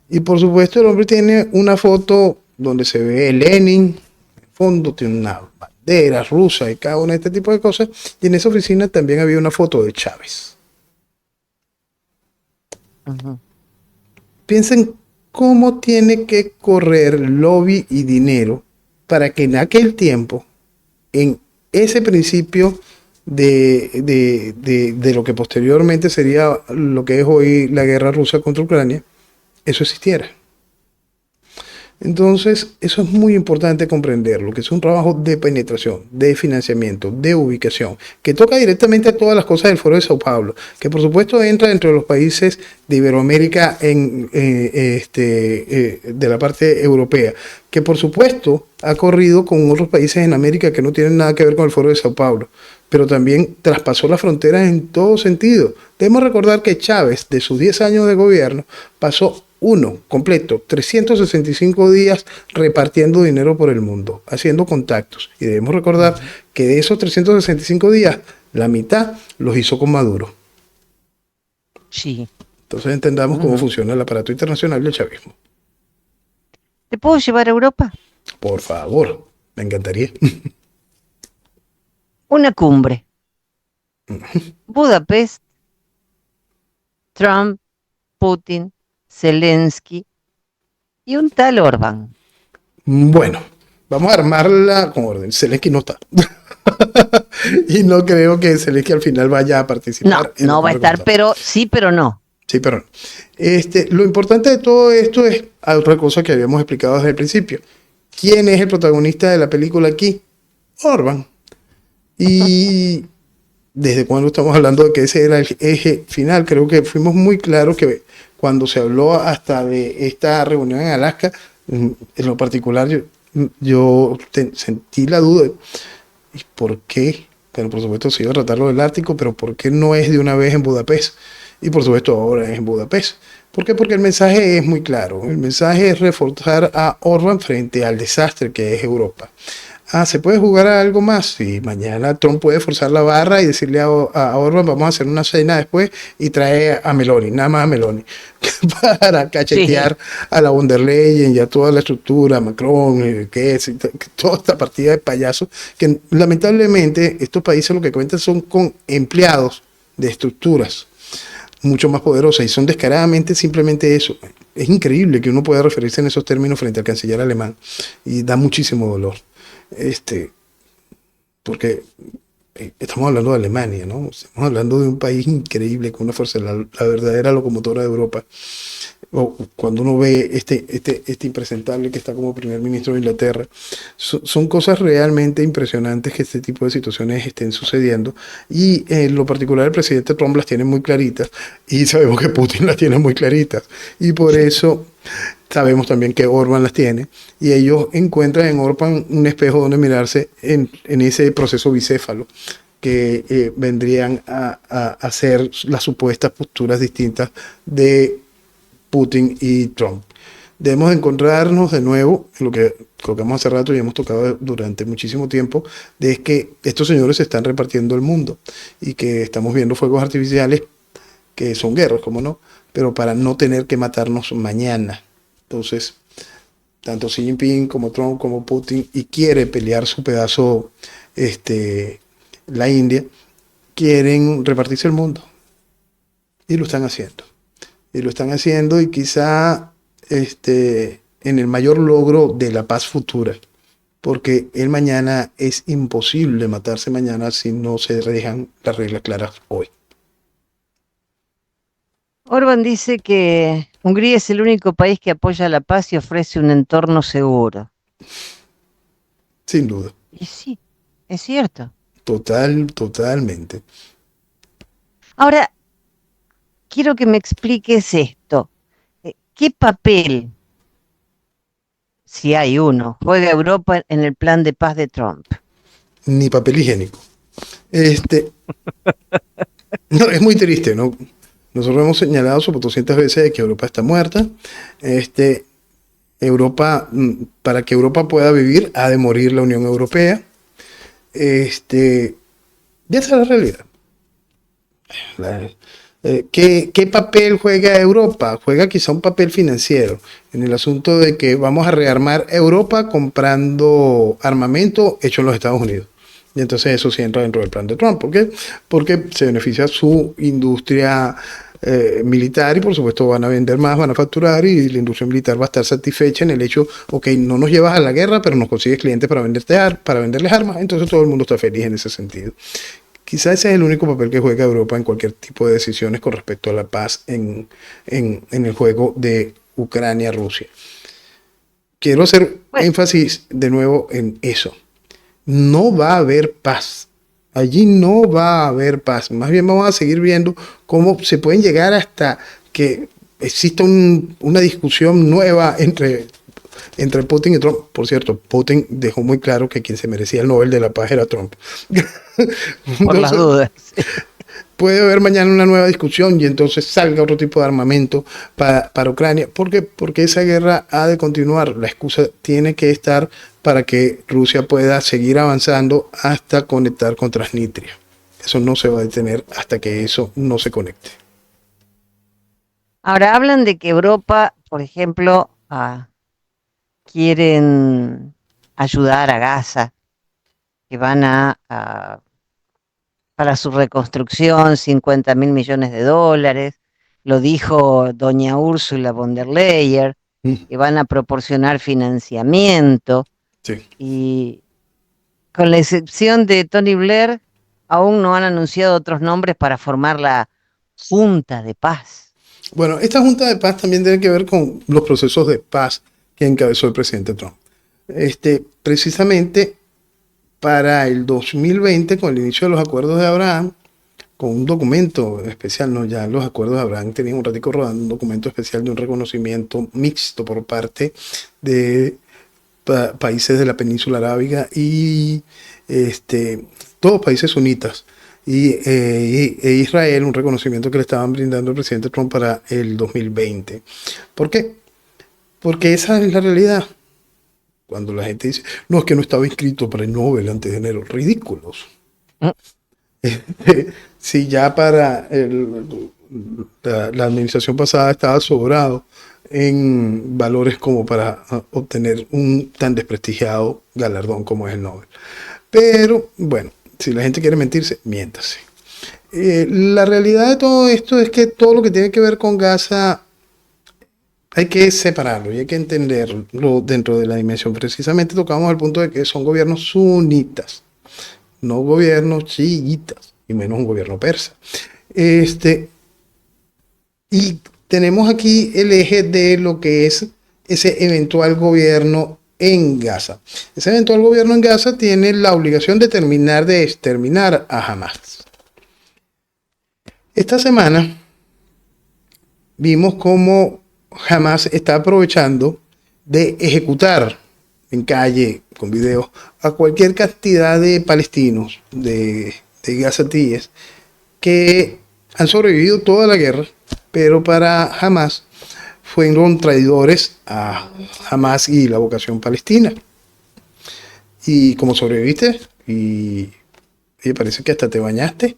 Y por supuesto el hombre tiene una foto donde se ve Lenin, en el fondo tiene una bandera rusa y cada una de este tipo de cosas. Y en esa oficina también había una foto de Chávez. Ujú. Piensen cómo tiene que correr lobby y dinero para que en aquel tiempo, en ese principio de lo que posteriormente sería lo que es hoy la guerra rusa contra Ucrania, eso existiera. Entonces, eso es muy importante comprenderlo, que es un trabajo de penetración, de financiamiento, de ubicación, que toca directamente a todas las cosas del Foro de Sao Paulo, que por supuesto entra dentro de los países de Iberoamérica de la parte europea, que por supuesto ha corrido con otros países en América que no tienen nada que ver con el Foro de Sao Paulo, pero también traspasó las fronteras en todo sentido. Debemos recordar que Chávez, de sus 10 años de gobierno, pasó completo, 365 días repartiendo dinero por el mundo, haciendo contactos. Y debemos recordar que de esos 365 días, la mitad los hizo con Maduro. Sí. Entonces entendamos cómo funciona el aparato internacional del chavismo. ¿Te puedo llevar a Europa? Por favor, me encantaría. Una cumbre. Budapest, Trump, Putin, Zelensky y un tal Orbán. Bueno, vamos a armarla con orden. Zelensky no está. Y no creo que Zelensky al final vaya a participar. No, no va a estar, pero sí, pero no. Sí, pero no. Lo importante de todo esto es otra cosa que habíamos explicado desde el principio. ¿Quién es el protagonista de la película aquí? Orbán. Y desde cuando estamos hablando de que ese era el eje final, creo que fuimos muy claros que cuando se habló hasta de esta reunión en Alaska, en lo particular yo sentí la duda. ¿Y por qué? Bueno, por supuesto se iba a tratar lo del Ártico, pero ¿por qué no es de una vez en Budapest? Y por supuesto ahora es en Budapest. ¿Por qué? Porque el mensaje es muy claro. El mensaje es reforzar a Orbán frente al desastre que es Europa. ¿Se puede jugar a algo más? Sí, mañana Trump puede forzar la barra y decirle a Orbán, vamos a hacer una cena después y trae a Meloni, nada más a Meloni, para cachetear a la von der Leyen y a toda la estructura, Macron, toda esta partida de payasos, que lamentablemente estos países lo que cuentan son con empleados de estructuras mucho más poderosas y son descaradamente simplemente eso. Es increíble que uno pueda referirse en esos términos frente al canciller alemán y da muchísimo dolor. Porque estamos hablando de Alemania, ¿no? Estamos hablando de un país increíble con una fuerza, la verdadera locomotora de Europa. Cuando uno ve este impresentable que está como primer ministro de Inglaterra, son cosas realmente impresionantes que este tipo de situaciones estén sucediendo y en lo particular el presidente Trump las tiene muy claritas y sabemos que Putin las tiene muy claritas y por eso sabemos también que Orbán las tiene y ellos encuentran en Orbán un espejo donde mirarse en ese proceso bicéfalo que vendrían a hacer las supuestas posturas distintas de Putin y Trump. debemos encontrarnos de nuevo en lo que colocamos hace rato y hemos tocado durante muchísimo tiempo, de que estos señores se están repartiendo el mundo y que estamos viendo fuegos artificiales que son guerras, como no, pero para no tener que matarnos mañana. Entonces, tanto Xi Jinping como Trump como Putin, y quiere pelear su pedazo, la India, quieren repartirse el mundo. Y lo están haciendo. Y lo están haciendo y quizá en el mayor logro de la paz futura. Porque el mañana es imposible matarse mañana si no se dejan las reglas claras hoy. Orbán dice que Hungría es el único país que apoya la paz y ofrece un entorno seguro. Sin duda. Y sí, es cierto. Totalmente. Ahora, quiero que me expliques esto. ¿Qué papel, si hay uno, juega Europa en el plan de paz de Trump? Ni papel higiénico. No, es muy triste, ¿no? Nosotros hemos señalado sobre 200 veces de que Europa está muerta. Europa, para que Europa pueda vivir, ha de morir la Unión Europea. Y esa es la realidad. ¿Qué papel juega Europa? Juega quizá un papel financiero en el asunto de que vamos a rearmar Europa comprando armamento hecho en los Estados Unidos. Y entonces eso sí entra dentro del plan de Trump. ¿Por qué? Porque se beneficia su industria militar y por supuesto van a vender más, van a facturar y la industria militar va a estar satisfecha en el hecho, ok, no nos llevas a la guerra, pero nos consigues clientes para venderles armas, entonces todo el mundo está feliz en ese sentido. Quizá ese es el único papel que juega Europa en cualquier tipo de decisiones con respecto a la paz en el juego de Ucrania-Rusia. Quiero hacer énfasis de nuevo en eso. No va a haber paz. Allí no va a haber paz. Más bien vamos a seguir viendo cómo se pueden llegar hasta que exista una discusión nueva entre Putin y Trump. Por cierto, Putin dejó muy claro que quien se merecía el Nobel de la Paz era Trump. Por las dudas. Puede haber mañana una nueva discusión y entonces salga otro tipo de armamento para Ucrania. ¿Por qué? Porque esa guerra ha de continuar. La excusa tiene que estar para que Rusia pueda seguir avanzando hasta conectar con Transnistria. Eso no se va a detener hasta que eso no se conecte. Ahora hablan de que Europa, por ejemplo, quieren ayudar a Gaza, que van para su reconstrucción, $50.000 millones. Lo dijo doña Ursula von der Leyen, que van a proporcionar financiamiento. Sí. Y con la excepción de Tony Blair, aún no han anunciado otros nombres para formar la Junta de Paz. Bueno, esta Junta de Paz también tiene que ver con los procesos de paz que encabezó el presidente Trump. Precisamente para el 2020, con el inicio de los acuerdos de Abraham, con un documento especial, no, ya los acuerdos de Abraham tenían un ratico rodando, un documento especial de un reconocimiento mixto por parte de países de la península arábiga y todos países sunitas e Israel, un reconocimiento que le estaban brindando el presidente Trump para el 2020. ¿Por qué? Porque esa es la realidad. Cuando la gente dice, no, es que no estaba inscrito para el Nobel antes de enero, ridículos. Si ya para la administración pasada estaba sobrado en valores como para obtener un tan desprestigiado galardón como es el Nobel. Pero bueno, si la gente quiere mentirse, miéntase. La realidad de todo esto es que todo lo que tiene que ver con Gaza hay que separarlo y hay que entenderlo dentro de la dimensión. Precisamente tocamos el punto de que son gobiernos sunitas, no gobiernos chiitas, y menos un gobierno persa. Y tenemos aquí el eje de lo que es ese eventual gobierno en Gaza. Ese eventual gobierno en Gaza tiene la obligación de terminar de exterminar a Hamas. Esta semana vimos cómo Hamas está aprovechando de ejecutar en calle, con videos, a cualquier cantidad de palestinos, de gazatíes, que han sobrevivido toda la guerra, pero para Hamas fueron traidores a Hamas y la vocación palestina. Y como sobreviviste y parece que hasta te bañaste,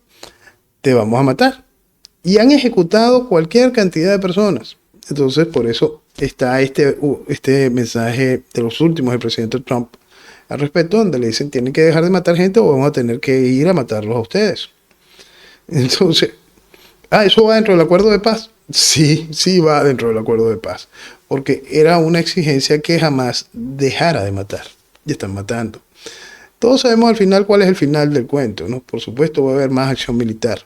te vamos a matar. Y han ejecutado cualquier cantidad de personas. Entonces, por eso está este mensaje de los últimos del presidente Trump al respecto, donde le dicen tienen que dejar de matar gente o vamos a tener que ir a matarlos a ustedes. Entonces, ¿eso va dentro del acuerdo de paz? Sí, sí va dentro del acuerdo de paz, porque era una exigencia que jamás dejara de matar. Y están matando. Todos sabemos al final cuál es el final del cuento, ¿no? Por supuesto va a haber más acción militar.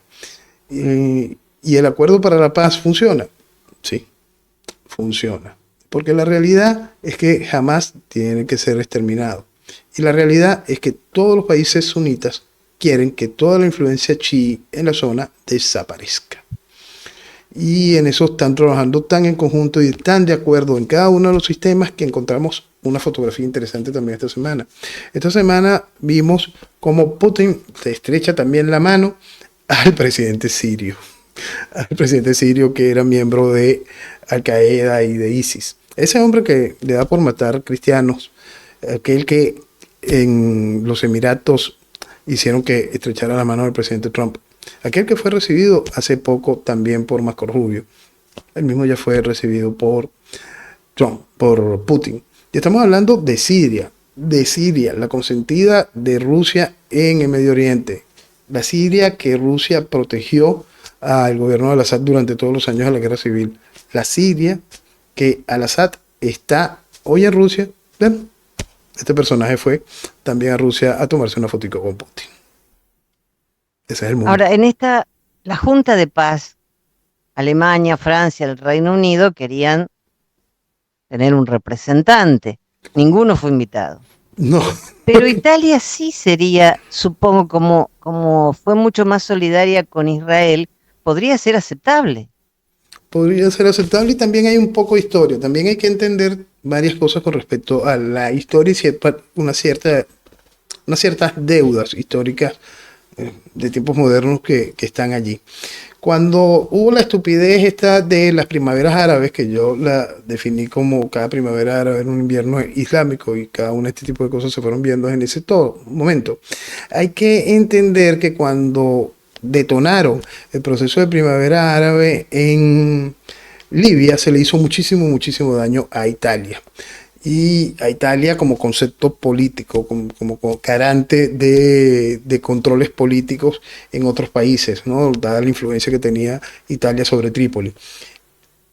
¿Y el acuerdo para la paz funciona? Sí, funciona. Porque la realidad es que jamás tiene que ser exterminado. Y la realidad es que todos los países sunitas quieren que toda la influencia chií en la zona desaparezca. Y en eso están trabajando tan en conjunto y tan de acuerdo en cada uno de los sistemas que encontramos una fotografía interesante también esta semana. Esta semana vimos cómo Putin se estrecha también la mano al presidente sirio. Al presidente sirio que era miembro de Al Qaeda y de ISIS. Ese hombre que le da por matar cristianos, aquel que en los Emiratos hicieron que estrechara la mano del presidente Trump, aquel que fue recibido hace poco también por Marco Rubio, el mismo ya fue recibido por Trump, por Putin. Y estamos hablando de Siria, la consentida de Rusia en el Medio Oriente, la Siria que Rusia protegió al gobierno de Al-Assad durante todos los años de la guerra civil, la Siria que Al-Assad está hoy en Rusia. Bueno, este personaje fue también a Rusia a tomarse una fotico con Putin. Ese es el mundo. Ahora, la Junta de Paz, Alemania, Francia, el Reino Unido querían tener un representante. Ninguno fue invitado. No. Pero Italia sí sería, supongo, como fue mucho más solidaria con Israel, podría ser aceptable. Podría ser aceptable y también hay un poco de historia. También hay que entender varias cosas con respecto a la historia y unas ciertas deudas históricas de tiempos modernos que están allí. Cuando hubo la estupidez esta de las primaveras árabes, que yo la definí como cada primavera árabe en un invierno islámico y cada una de este tipo de cosas se fueron viendo en ese momento, hay que entender que cuando detonaron el proceso de primavera árabe en Libia se le hizo muchísimo daño a Italia. Y a Italia como concepto político, como garante de controles políticos en otros países, ¿no? Dada la influencia que tenía Italia sobre Trípoli.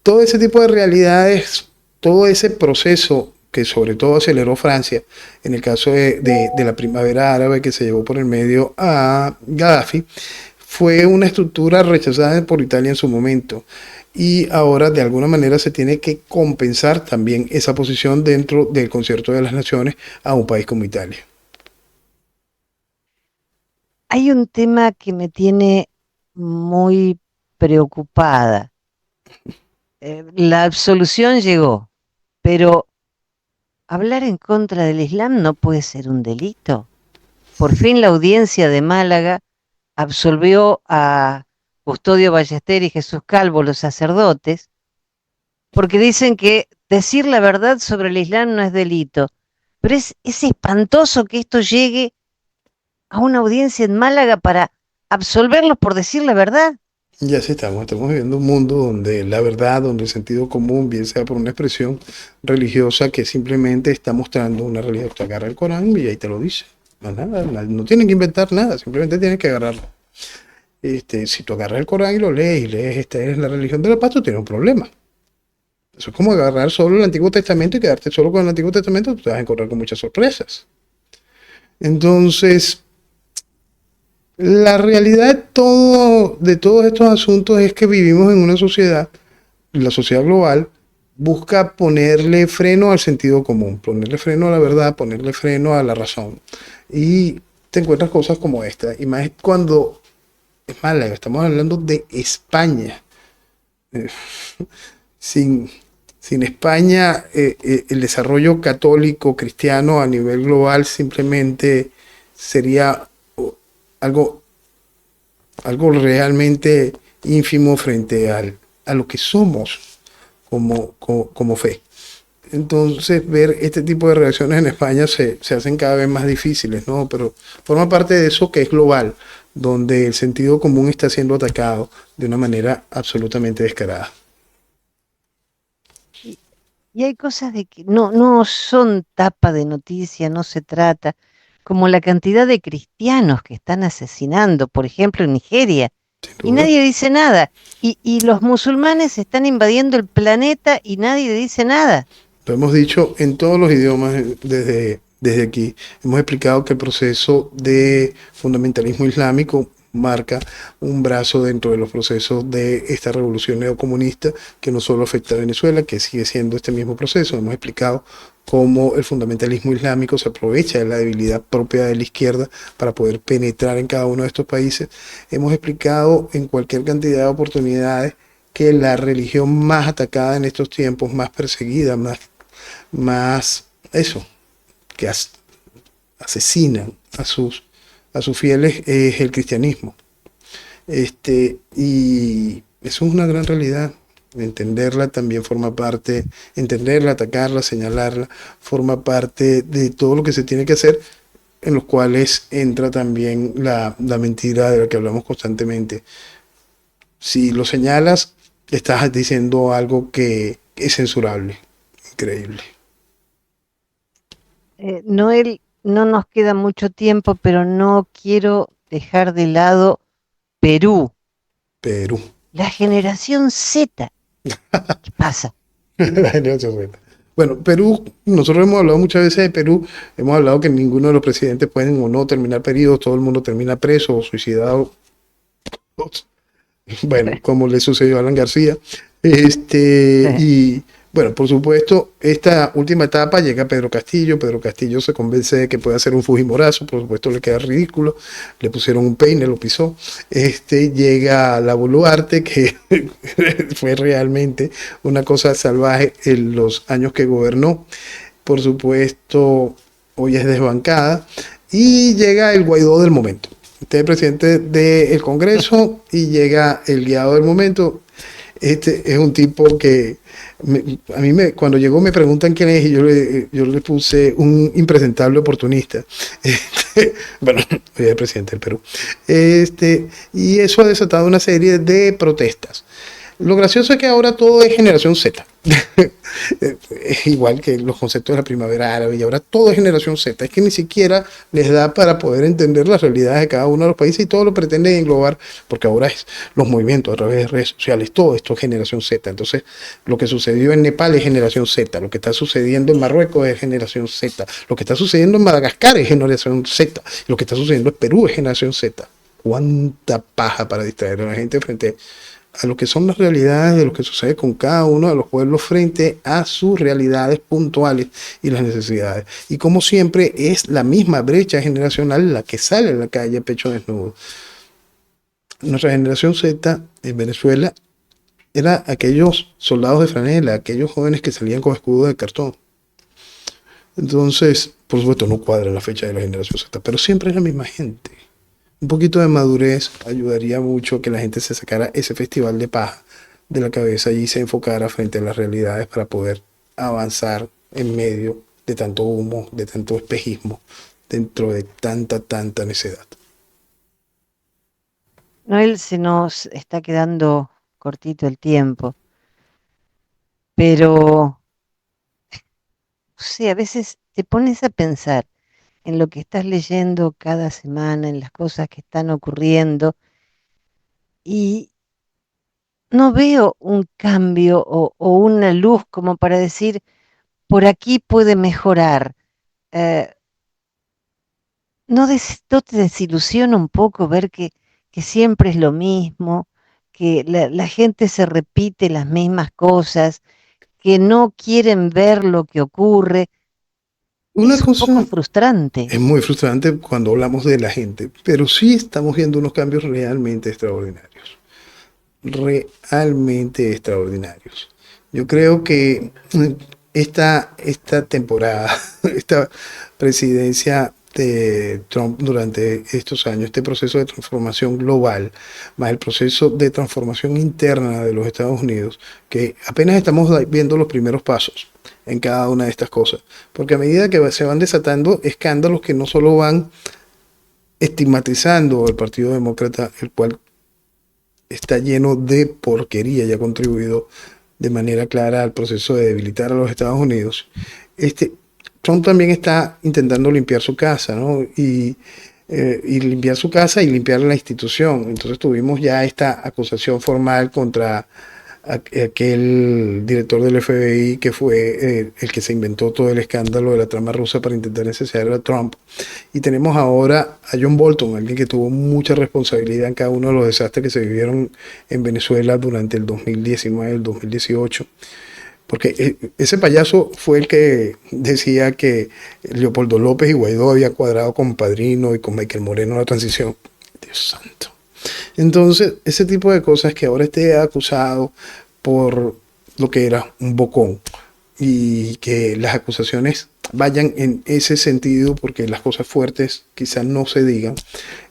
Todo ese tipo de realidades, todo ese proceso que sobre todo aceleró Francia, en el caso de la primavera árabe que se llevó por el medio a Gaddafi, fue una estructura rechazada por Italia en su momento. Y ahora de alguna manera se tiene que compensar también esa posición dentro del concierto de las naciones a un país como Italia. Hay un tema que me tiene muy preocupada. La absolución llegó, pero hablar en contra del Islam no puede ser un delito. Por fin la audiencia de Málaga absolvió a Custodio Ballester y Jesús Calvo, los sacerdotes, porque dicen que decir la verdad sobre el Islam no es delito. Pero es espantoso que esto llegue a una audiencia en Málaga para absolverlos por decir la verdad. Ya sí estamos viviendo un mundo donde la verdad, donde el sentido común, bien sea por una expresión religiosa que simplemente está mostrando una realidad. Tú agarras el Corán y ahí te lo dice. No tienen que inventar nada, simplemente tienen que agarrarlo. Si tú agarras el Corán y lo lees esta es la religión de la paz, tú tienes un problema. Eso es como agarrar solo el Antiguo Testamento y quedarte solo con el Antiguo Testamento, tú te vas a encontrar con muchas sorpresas. Entonces, la realidad de todos estos asuntos es que vivimos en una sociedad, la sociedad global, busca ponerle freno al sentido común, ponerle freno a la verdad, ponerle freno a la razón. Y te encuentras cosas como esta, y más cuando es Málaga, estamos hablando de España. Sin España, el desarrollo católico cristiano a nivel global simplemente sería algo realmente ínfimo frente a lo que somos como fe. Entonces, ver este tipo de reacciones en España se hacen cada vez más difíciles, ¿no? Pero forma parte de eso que es global, donde el sentido común está siendo atacado de una manera absolutamente descarada. Y, y hay cosas de que no son tapa de noticia, no se trata, como la cantidad de cristianos que están asesinando, por ejemplo, en Nigeria, Sin y duda. nadie dice nada. Y los musulmanes están invadiendo el planeta y nadie dice nada. Lo hemos dicho en todos los idiomas desde aquí. Hemos explicado que el proceso de fundamentalismo islámico marca un brazo dentro de los procesos de esta revolución neocomunista que no solo afecta a Venezuela, que sigue siendo este mismo proceso. Hemos explicado cómo el fundamentalismo islámico se aprovecha de la debilidad propia de la izquierda para poder penetrar en cada uno de estos países. Hemos explicado en cualquier cantidad de oportunidades que la religión más atacada en estos tiempos, más perseguida, más eso, que asesinan a sus fieles es el cristianismo. Y eso es una gran realidad. Entenderla también forma parte, entenderla, atacarla, señalarla, forma parte de todo lo que se tiene que hacer, en los cuales entra también la mentira de la que hablamos constantemente. Si lo señalas, estás diciendo algo que es censurable. Increíble. Noel, no nos queda mucho tiempo, pero no quiero dejar de lado Perú, Perú. la generación Z. ¿Qué pasa? La generación Z. Bueno, Perú, nosotros hemos hablado muchas veces de Perú, hemos hablado que ninguno de los presidentes pueden o no terminar periodos, todo el mundo termina preso o suicidado, bueno, como le sucedió a Alan García. Y bueno, por supuesto, esta última etapa llega Pedro Castillo se convence de que puede hacer un Fujimorazo, por supuesto le queda ridículo, le pusieron un peine, lo pisó. Llega la Boluarte, que fue realmente una cosa salvaje en los años que gobernó. Por supuesto, hoy es desbancada. Y llega el Guaidó del momento. Este es el presidente del Congreso y llega el guiado del momento. Este es un tipo que a mí cuando llegó me preguntan quién es y yo le puse un impresentable oportunista. Bueno, hoy es el presidente del Perú. Y eso ha desatado una serie de protestas. Lo gracioso es que ahora todo es generación Z. Es igual que los conceptos de la primavera árabe y ahora todo es generación Z. Es que ni siquiera les da para poder entender las realidades de cada uno de los países y todo lo pretenden englobar porque ahora es los movimientos a través de redes sociales, todo esto es generación Z. Entonces, lo que sucedió en Nepal es generación Z, lo que está sucediendo en Marruecos es generación Z, lo que está sucediendo en Madagascar es generación Z, lo que está sucediendo en Perú es generación Z. ¿Cuánta paja para distraer a la gente frente a lo que son las realidades de lo que sucede con cada uno de los pueblos frente a sus realidades puntuales y las necesidades? Y como siempre es la misma brecha generacional la que sale a la calle a pecho desnudo. Nuestra generación Z en Venezuela era aquellos soldados de franela, aquellos jóvenes que salían con escudos de cartón. Entonces, por supuesto, no cuadra la fecha de la generación Z, pero siempre es la misma gente. Un poquito de madurez ayudaría mucho que la gente se sacara ese festival de paja de la cabeza y se enfocara frente a las realidades para poder avanzar en medio de tanto humo, de tanto espejismo, dentro de tanta necedad. Noel, se nos está quedando cortito el tiempo, pero, o sea, a veces te pones a pensar en lo que estás leyendo cada semana, en las cosas que están ocurriendo, y no veo un cambio o una luz como para decir, por aquí puede mejorar. Eh, ¿No te desilusiona un poco ver que siempre es lo mismo, que la gente se repite las mismas cosas, que no quieren ver lo que ocurre? Una Es un poco cosa frustrante. es muy frustrante cuando hablamos de la gente, pero sí estamos viendo unos cambios realmente extraordinarios. Realmente extraordinarios. Yo creo que esta temporada, esta presidencia de Trump durante estos años, este proceso de transformación global, más el proceso de transformación interna de los Estados Unidos, que apenas estamos viendo los primeros pasos en cada una de estas cosas, porque a medida que se van desatando escándalos que no solo van estigmatizando al Partido Demócrata, el cual está lleno de porquería y ha contribuido de manera clara al proceso de debilitar a los Estados Unidos. Trump también está intentando limpiar su casa, ¿no? Y limpiar su casa y limpiar la institución. Entonces tuvimos ya esta acusación formal contra aquel director del FBI que fue el que se inventó todo el escándalo de la trama rusa para intentar ensuciar a Trump. Y tenemos ahora a John Bolton, alguien que tuvo mucha responsabilidad en cada uno de los desastres que se vivieron en Venezuela durante el 2019, el 2018. Porque ese payaso fue el que decía que Leopoldo López y Guaidó habían cuadrado con Padrino y con Michael Moreno la transición. Dios santo. Entonces, ese tipo de cosas, que ahora esté acusado por lo que era un bocón y que las acusaciones vayan en ese sentido, porque las cosas fuertes quizás no se digan,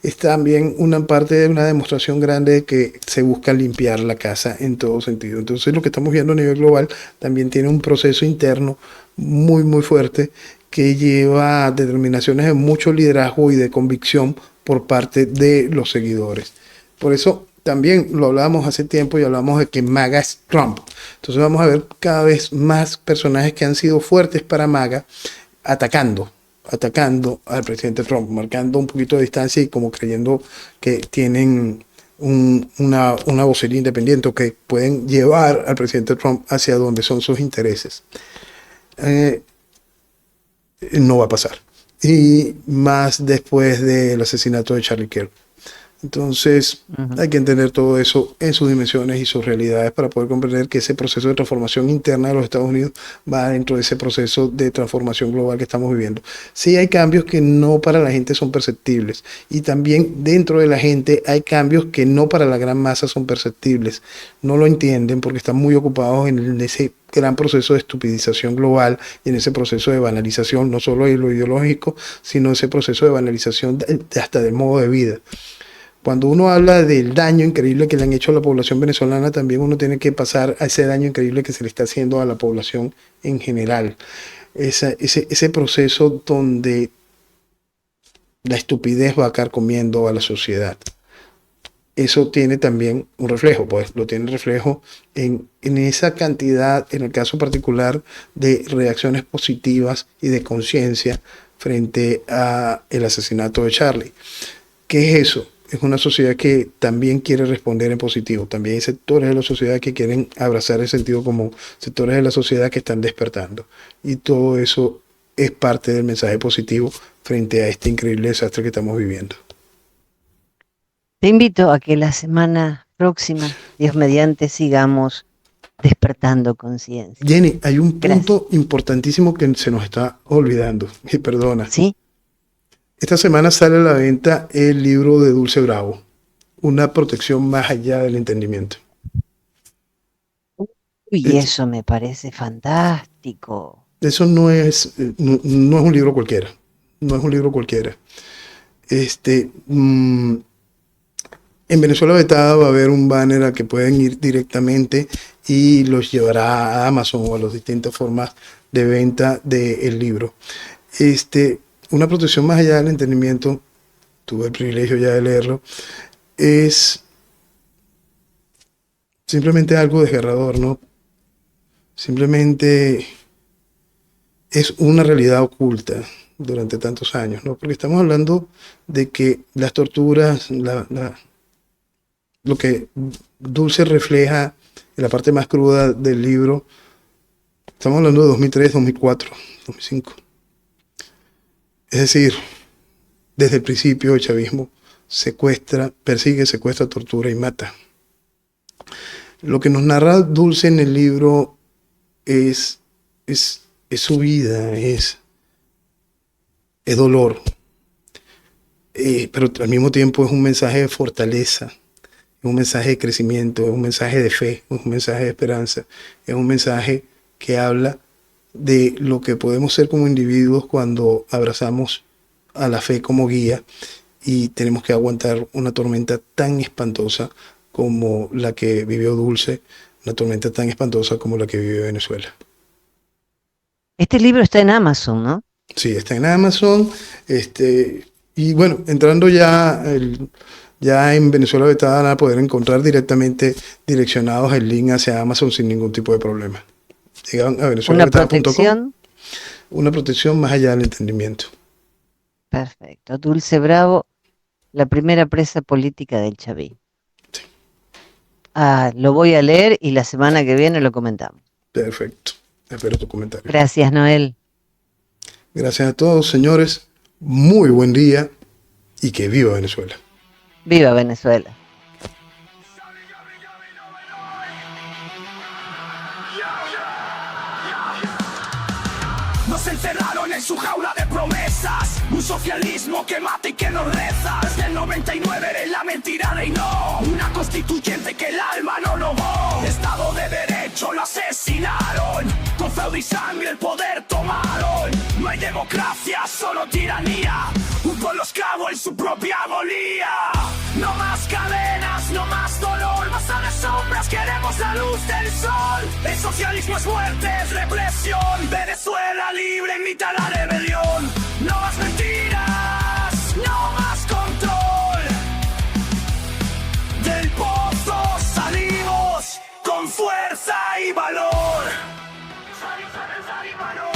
es también una parte de una demostración grande de que se busca limpiar la casa en todo sentido. Entonces, lo que estamos viendo a nivel global también tiene un proceso interno muy, muy fuerte que lleva determinaciones de mucho liderazgo y de convicción por parte de los seguidores. Por eso también lo hablábamos hace tiempo y hablamos de que MAGA es Trump. Entonces vamos a ver cada vez más personajes que han sido fuertes para MAGA atacando al presidente Trump, marcando un poquito de distancia y como creyendo que tienen una vocería independiente o que pueden llevar al presidente Trump hacia donde son sus intereses. No va a pasar. Y más después del asesinato de Charlie Kirk. Entonces, hay que entender todo eso en sus dimensiones y sus realidades para poder comprender que ese proceso de transformación interna de los Estados Unidos va dentro de ese proceso de transformación global que estamos viviendo. Sí hay cambios que no para la gente son perceptibles, y también dentro de la gente hay cambios que no para la gran masa son perceptibles. No lo entienden porque están muy ocupados en ese gran proceso de estupidización global y en ese proceso de banalización, no solo de lo ideológico, sino ese proceso de banalización hasta del modo de vida. Cuando uno habla del daño increíble que le han hecho a la población venezolana, también uno tiene que pasar a ese daño increíble que se le está haciendo a la población en general. Ese proceso donde la estupidez va a carcomiendo a la sociedad. Eso tiene también un reflejo, pues lo tiene reflejo en esa cantidad, en el caso particular, de reacciones positivas y de conciencia frente al asesinato de Charlie. ¿Qué es eso? Es una sociedad que también quiere responder en positivo. También hay sectores de la sociedad que quieren abrazar el sentido común, sectores de la sociedad que están despertando. Y todo eso es parte del mensaje positivo frente a este increíble desastre que estamos viviendo. Te invito a que la semana próxima, Dios mediante, sigamos despertando conciencia. Jenny, hay un punto importantísimo que se nos está olvidando. Y perdona. ¿Sí? Esta semana sale a la venta el libro de Dulce Bravo, Una protección más allá del entendimiento. Y eso me parece fantástico. Eso no es un libro cualquiera. No es un libro cualquiera. En Venezuela Vetada va a haber un banner al que pueden ir directamente y los llevará a Amazon o a las distintas formas de venta del libro. Una protección más allá del entendimiento, tuve el privilegio ya de leerlo, es simplemente algo desgarrador, ¿no? Simplemente es una realidad oculta durante tantos años, ¿no? Porque estamos hablando de que las torturas, lo que Dulce refleja en la parte más cruda del libro, estamos hablando de 2003, 2004, 2005. Es decir, desde el principio el chavismo secuestra, persigue, secuestra, tortura y mata. Lo que nos narra Dulce en el libro es su vida, es dolor, pero al mismo tiempo es un mensaje de fortaleza, es un mensaje de crecimiento, es un mensaje de fe, es un mensaje de esperanza, es un mensaje que habla de lo que podemos ser como individuos cuando abrazamos a la fe como guía y tenemos que aguantar una tormenta tan espantosa como la que vivió Dulce, una tormenta tan espantosa como la que vivió Venezuela. Este libro está en Amazon, ¿no? Sí, está en Amazon. Y bueno, entrando ya en Venezuela Vetada van a poder encontrar directamente direccionados el link hacia Amazon sin ningún tipo de problema. Llegan a venezuelavetada.com. Una protección más allá del entendimiento. Perfecto. Dulce Bravo, la primera presa política del chavismo. Sí. Lo voy a leer y la semana que viene lo comentamos. Perfecto. Espero tu comentario. Gracias, Noel. Gracias a todos, señores. Muy buen día y que viva Venezuela. Viva Venezuela. Nos encerraron en su jaula de promesas, un socialismo que mata y que no reza. Desde el 99 eres la mentira reinó, una constituyente que el alma no robó. Estado de derecho lo asesinaron, con feudo y sangre el poder tomaron. No hay democracia, solo tiranía, un pueblo esclavo en su propia agonía. No más cadenas, no más dolor, más a las sombras, queremos la luz del sol. El socialismo es muerte, es represión. Venezuela libre invita a la rebelión. No más mentiras, no más control. Del pozo salimos con fuerza y valor. Fuerza y valor.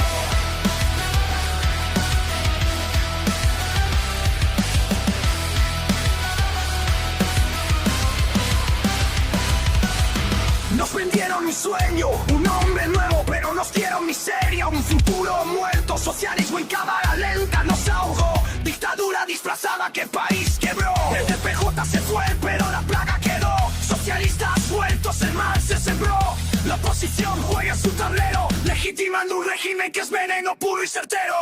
Nos vendieron un sueño, un hombre nuevo, pero nos dieron miseria, un futuro muerto, socialismo en cámara lenta nos ahogó, dictadura disfrazada que el país quebró. El DPJ se fue, pero la plaga quedó, socialistas vueltos, el mal se sembró. La oposición juega su tablero, legitimando un régimen que es veneno puro y certero.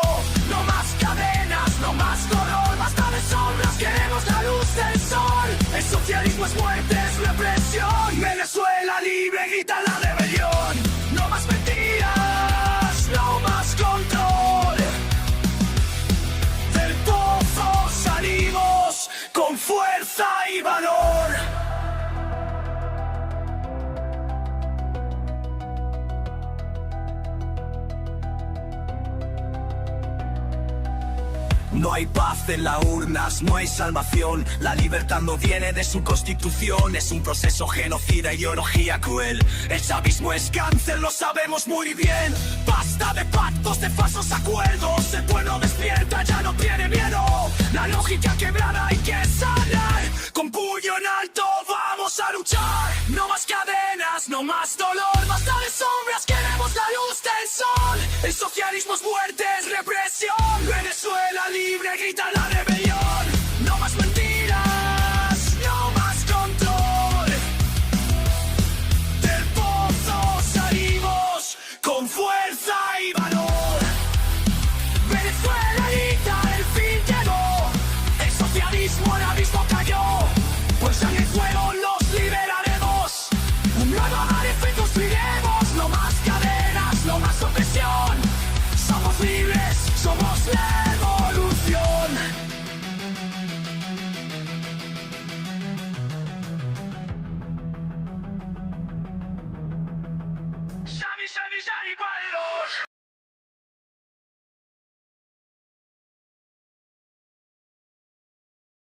No más cadenas, no más dolor, basta de sombras, queremos la luz del sol. El socialismo es muerte, es represión. Venezuela libre, grita la rebelión. No más mentiras, no más control. Del pozo salimos con fuerza y valor. No hay paz en las urnas, no hay salvación. La libertad no viene de su constitución. Es un proceso genocida, ideología cruel. El chavismo es cáncer, lo sabemos muy bien. Basta de pactos, de falsos acuerdos. El pueblo despierta, ya no tiene miedo. La lógica quebrada hay que sanar. Con puño en alto vamos a luchar. No más cadenas, no más dolor. Basta de sombras, queremos la luz del sol. El socialismo es muerte, es represión. Venezuela libre, grita la rebelión. No más mentiras, no más control. Del pozo salimos con fuerza y valor. Venezuela grita, el fin llegó. El socialismo al abismo cayó. Pues en el fuego los liberaremos. Un nuevo amanecer construiremos. No más cadenas, no más opresión. Somos libres, somos la evolución. Xavi